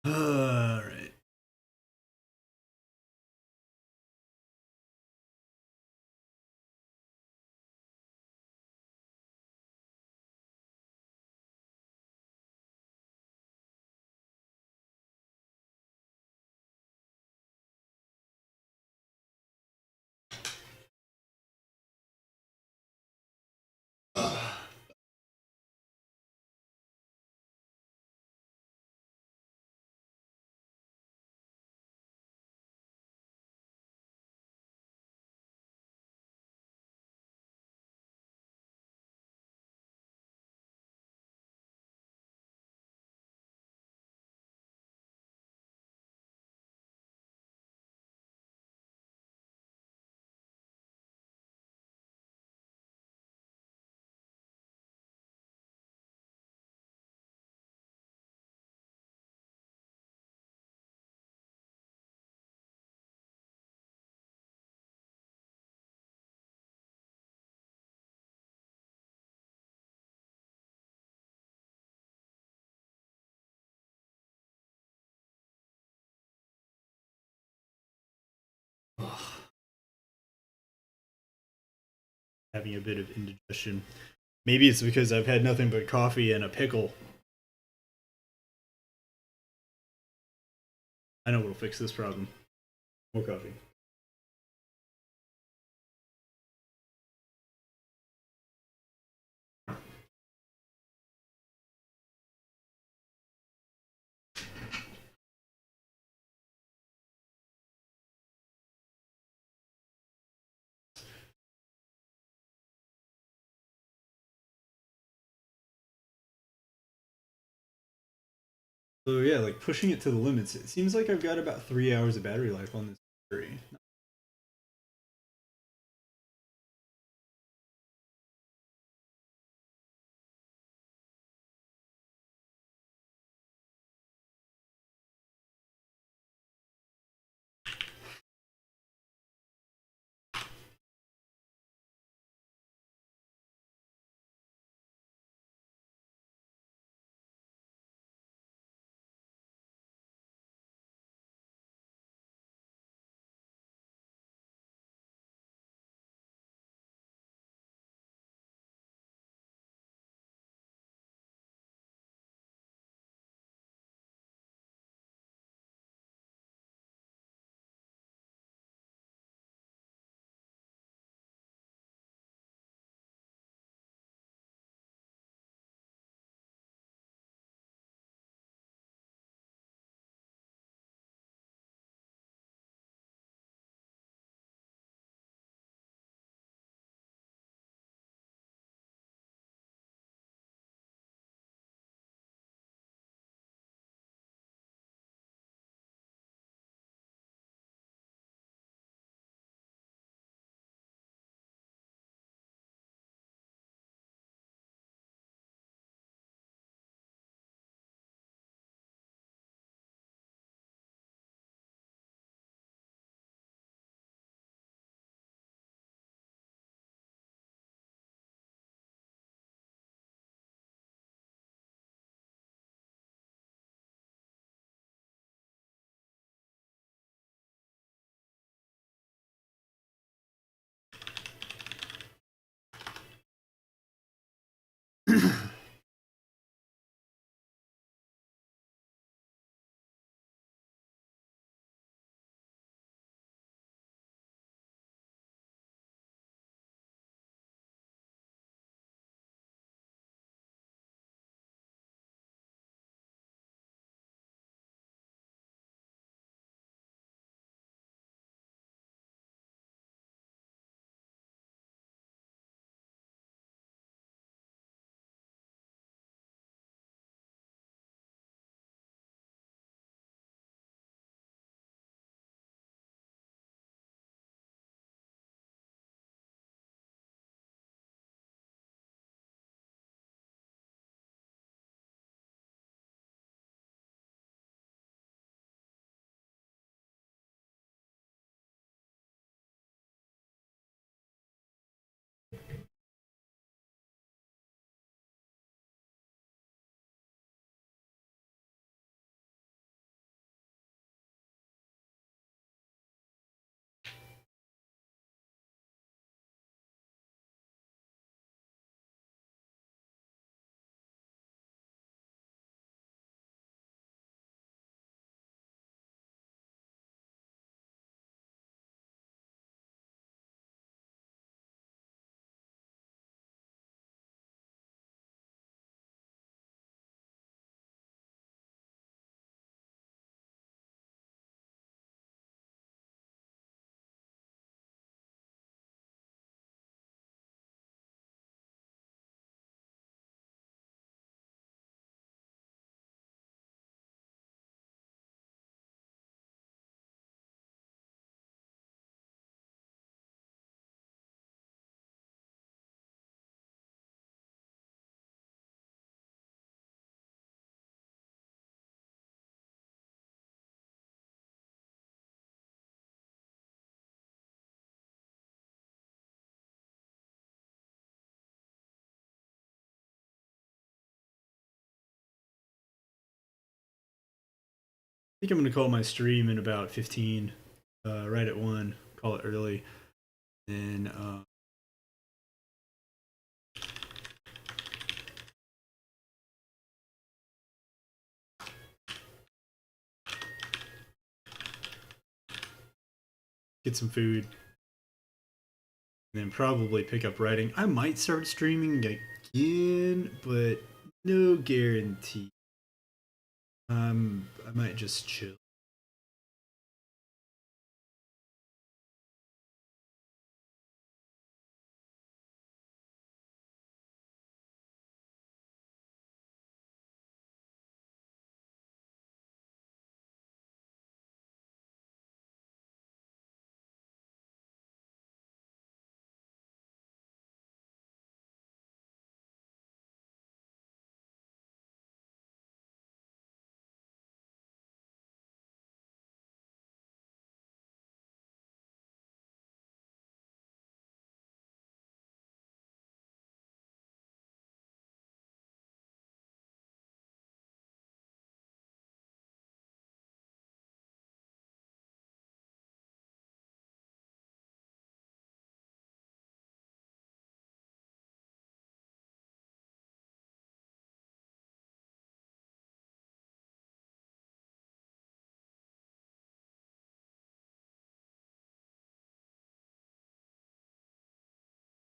All right. having a bit of indigestion. Maybe it's because I've had nothing but coffee and a pickle. I know what'll fix this problem. More coffee. So yeah, like pushing it to the limits. It seems like I've got about 3 hours of battery life on this battery. think I'm gonna call my stream in about 15, right at 1. Call it early, and get some food, and then probably pick up writing. I might start streaming again, but no guarantee. I might just chill.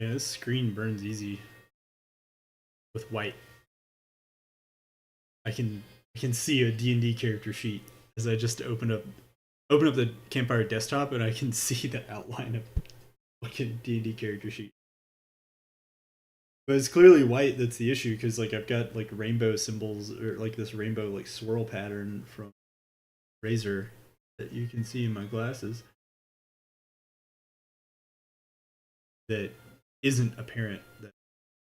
Yeah, this screen burns easy with white. I can I can see a D&D character sheet as I just open up the Campfire desktop and I can see the outline of like a D&D character sheet. But it's clearly white that's the issue because like I've got like rainbow symbols or like this rainbow like swirl pattern from Razor that you can see in my glasses that isn't apparent that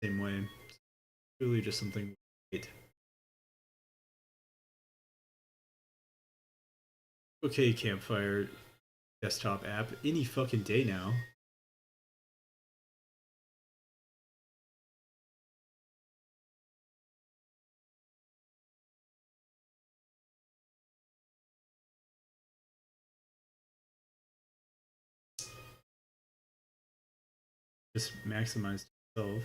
same way. It's really just something white. Okay, Campfire desktop app any fucking day now. Just maximized itself.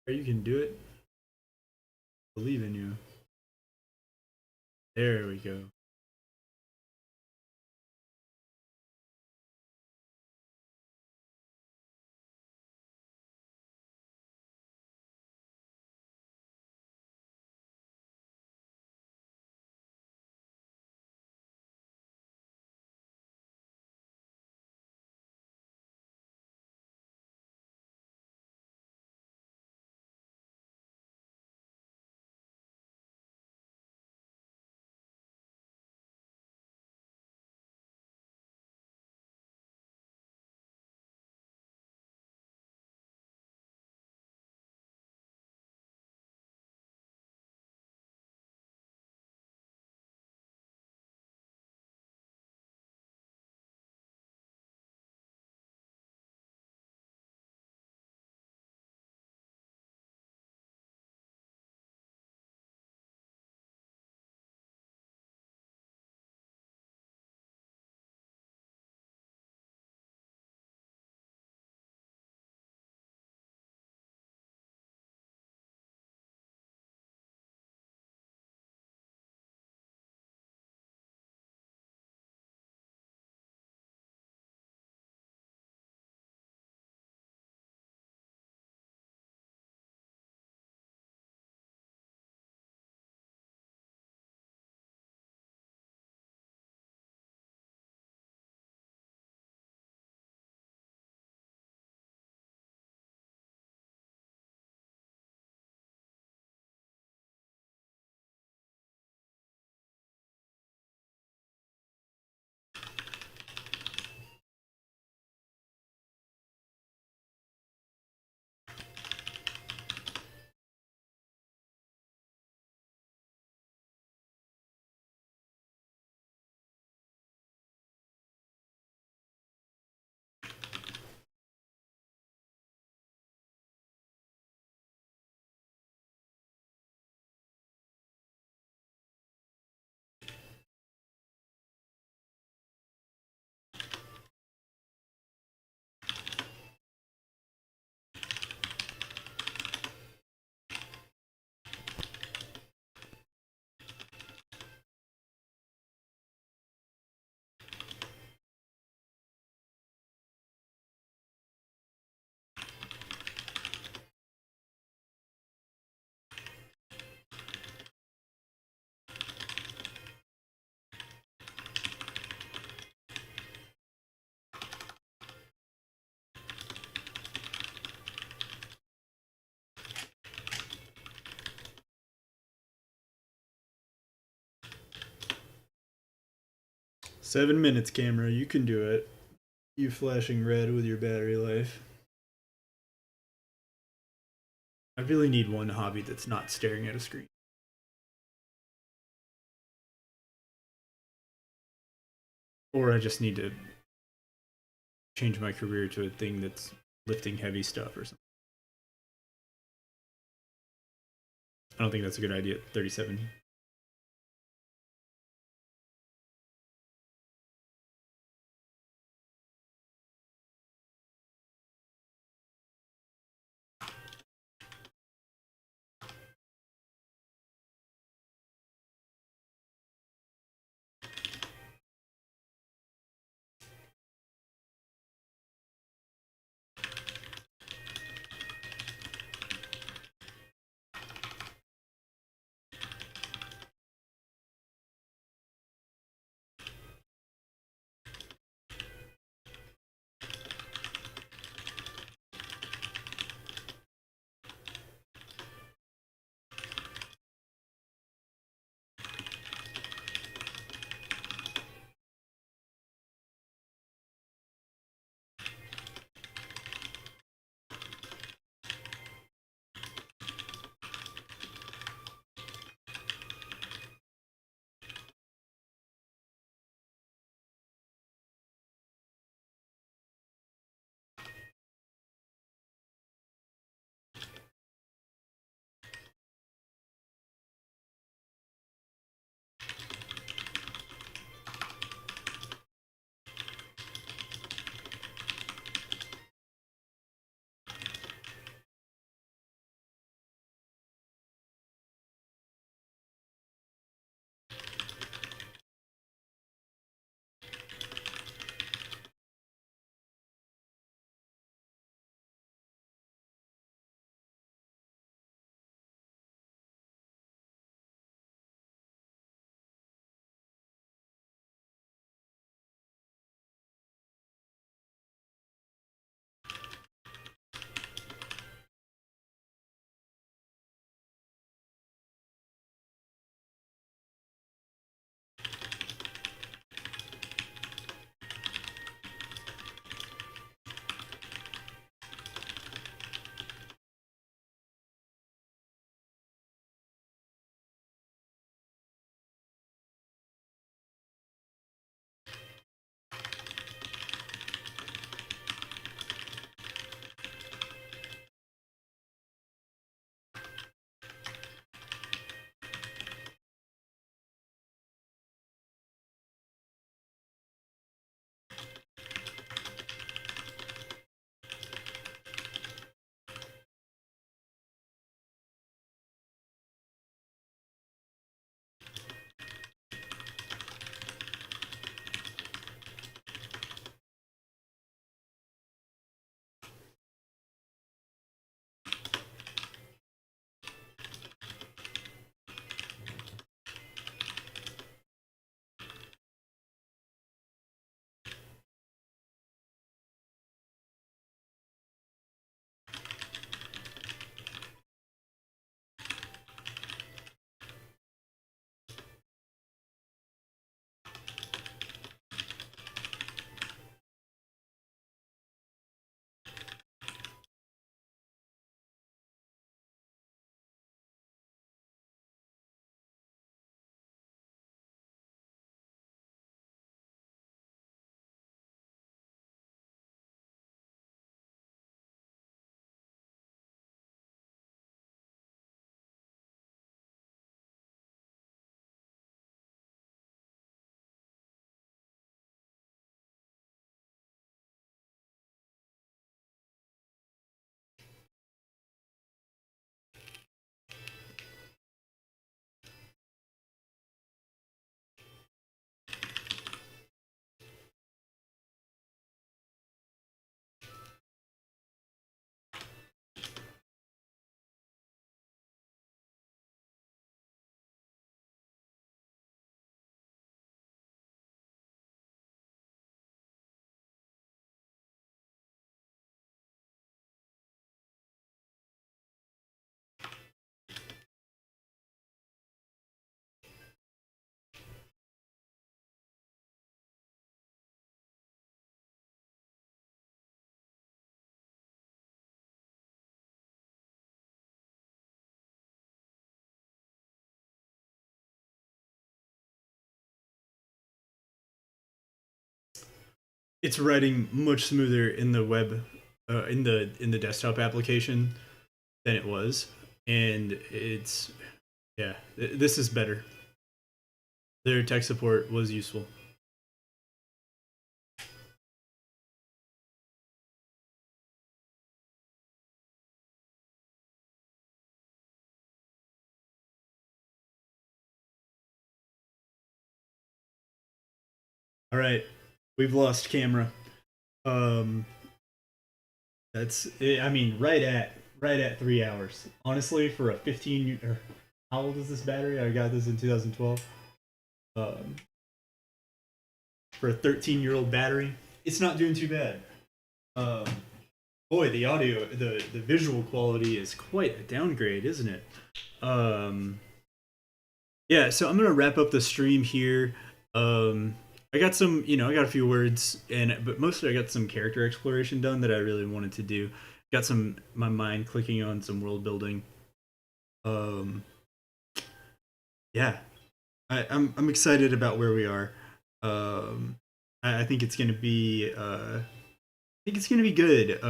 You can do it. Believe in you. There we go. 7 minutes, camera. You can do it. You flashing red with your battery life. I really need one hobby that's not staring at a screen. Or I just need to change my career to a thing that's lifting heavy stuff or something. I don't think that's a good idea at 37. it's writing much smoother in the web, in the desktop application than it was, and it's yeah, this is better. Their tech support was useful. All right, we've lost camera. Um, that's I mean right at 3 hours. Honestly, for a 15 or how old is this battery? I got this in 2012. Um, for a 13-year-old battery, it's not doing too bad. Um, boy, the audio, the visual quality is quite a downgrade, isn't it? Um, yeah, so I'm gonna wrap up the stream here. I got some, I got a few words, and but mostly I got some character exploration done that I really wanted to do. Got some my mind clicking on some world building. Um, yeah, I'm excited about where we are. Um, I think it's gonna be think it's gonna be good.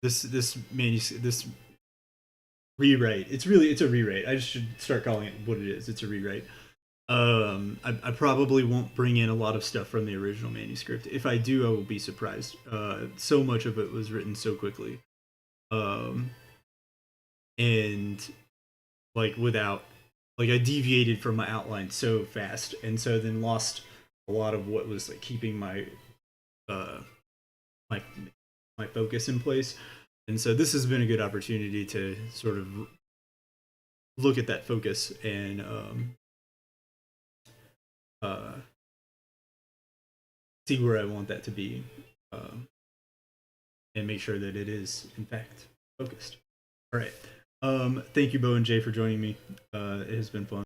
This rewrite. It's a rewrite. I just should start calling it what it is. It's a rewrite. I probably won't bring in a lot of stuff from the original manuscript. If I do, I will be surprised. So much of it was written so quickly, um, and like without like I deviated from my outline so fast, and so then lost a lot of what was like keeping uh my my focus in place. And so this has been a good opportunity to sort of look at that focus and uh, see where I want that to be, um, and make sure that it is in fact focused. All right. Thank you, Bo and Jay, for joining me. It has been fun.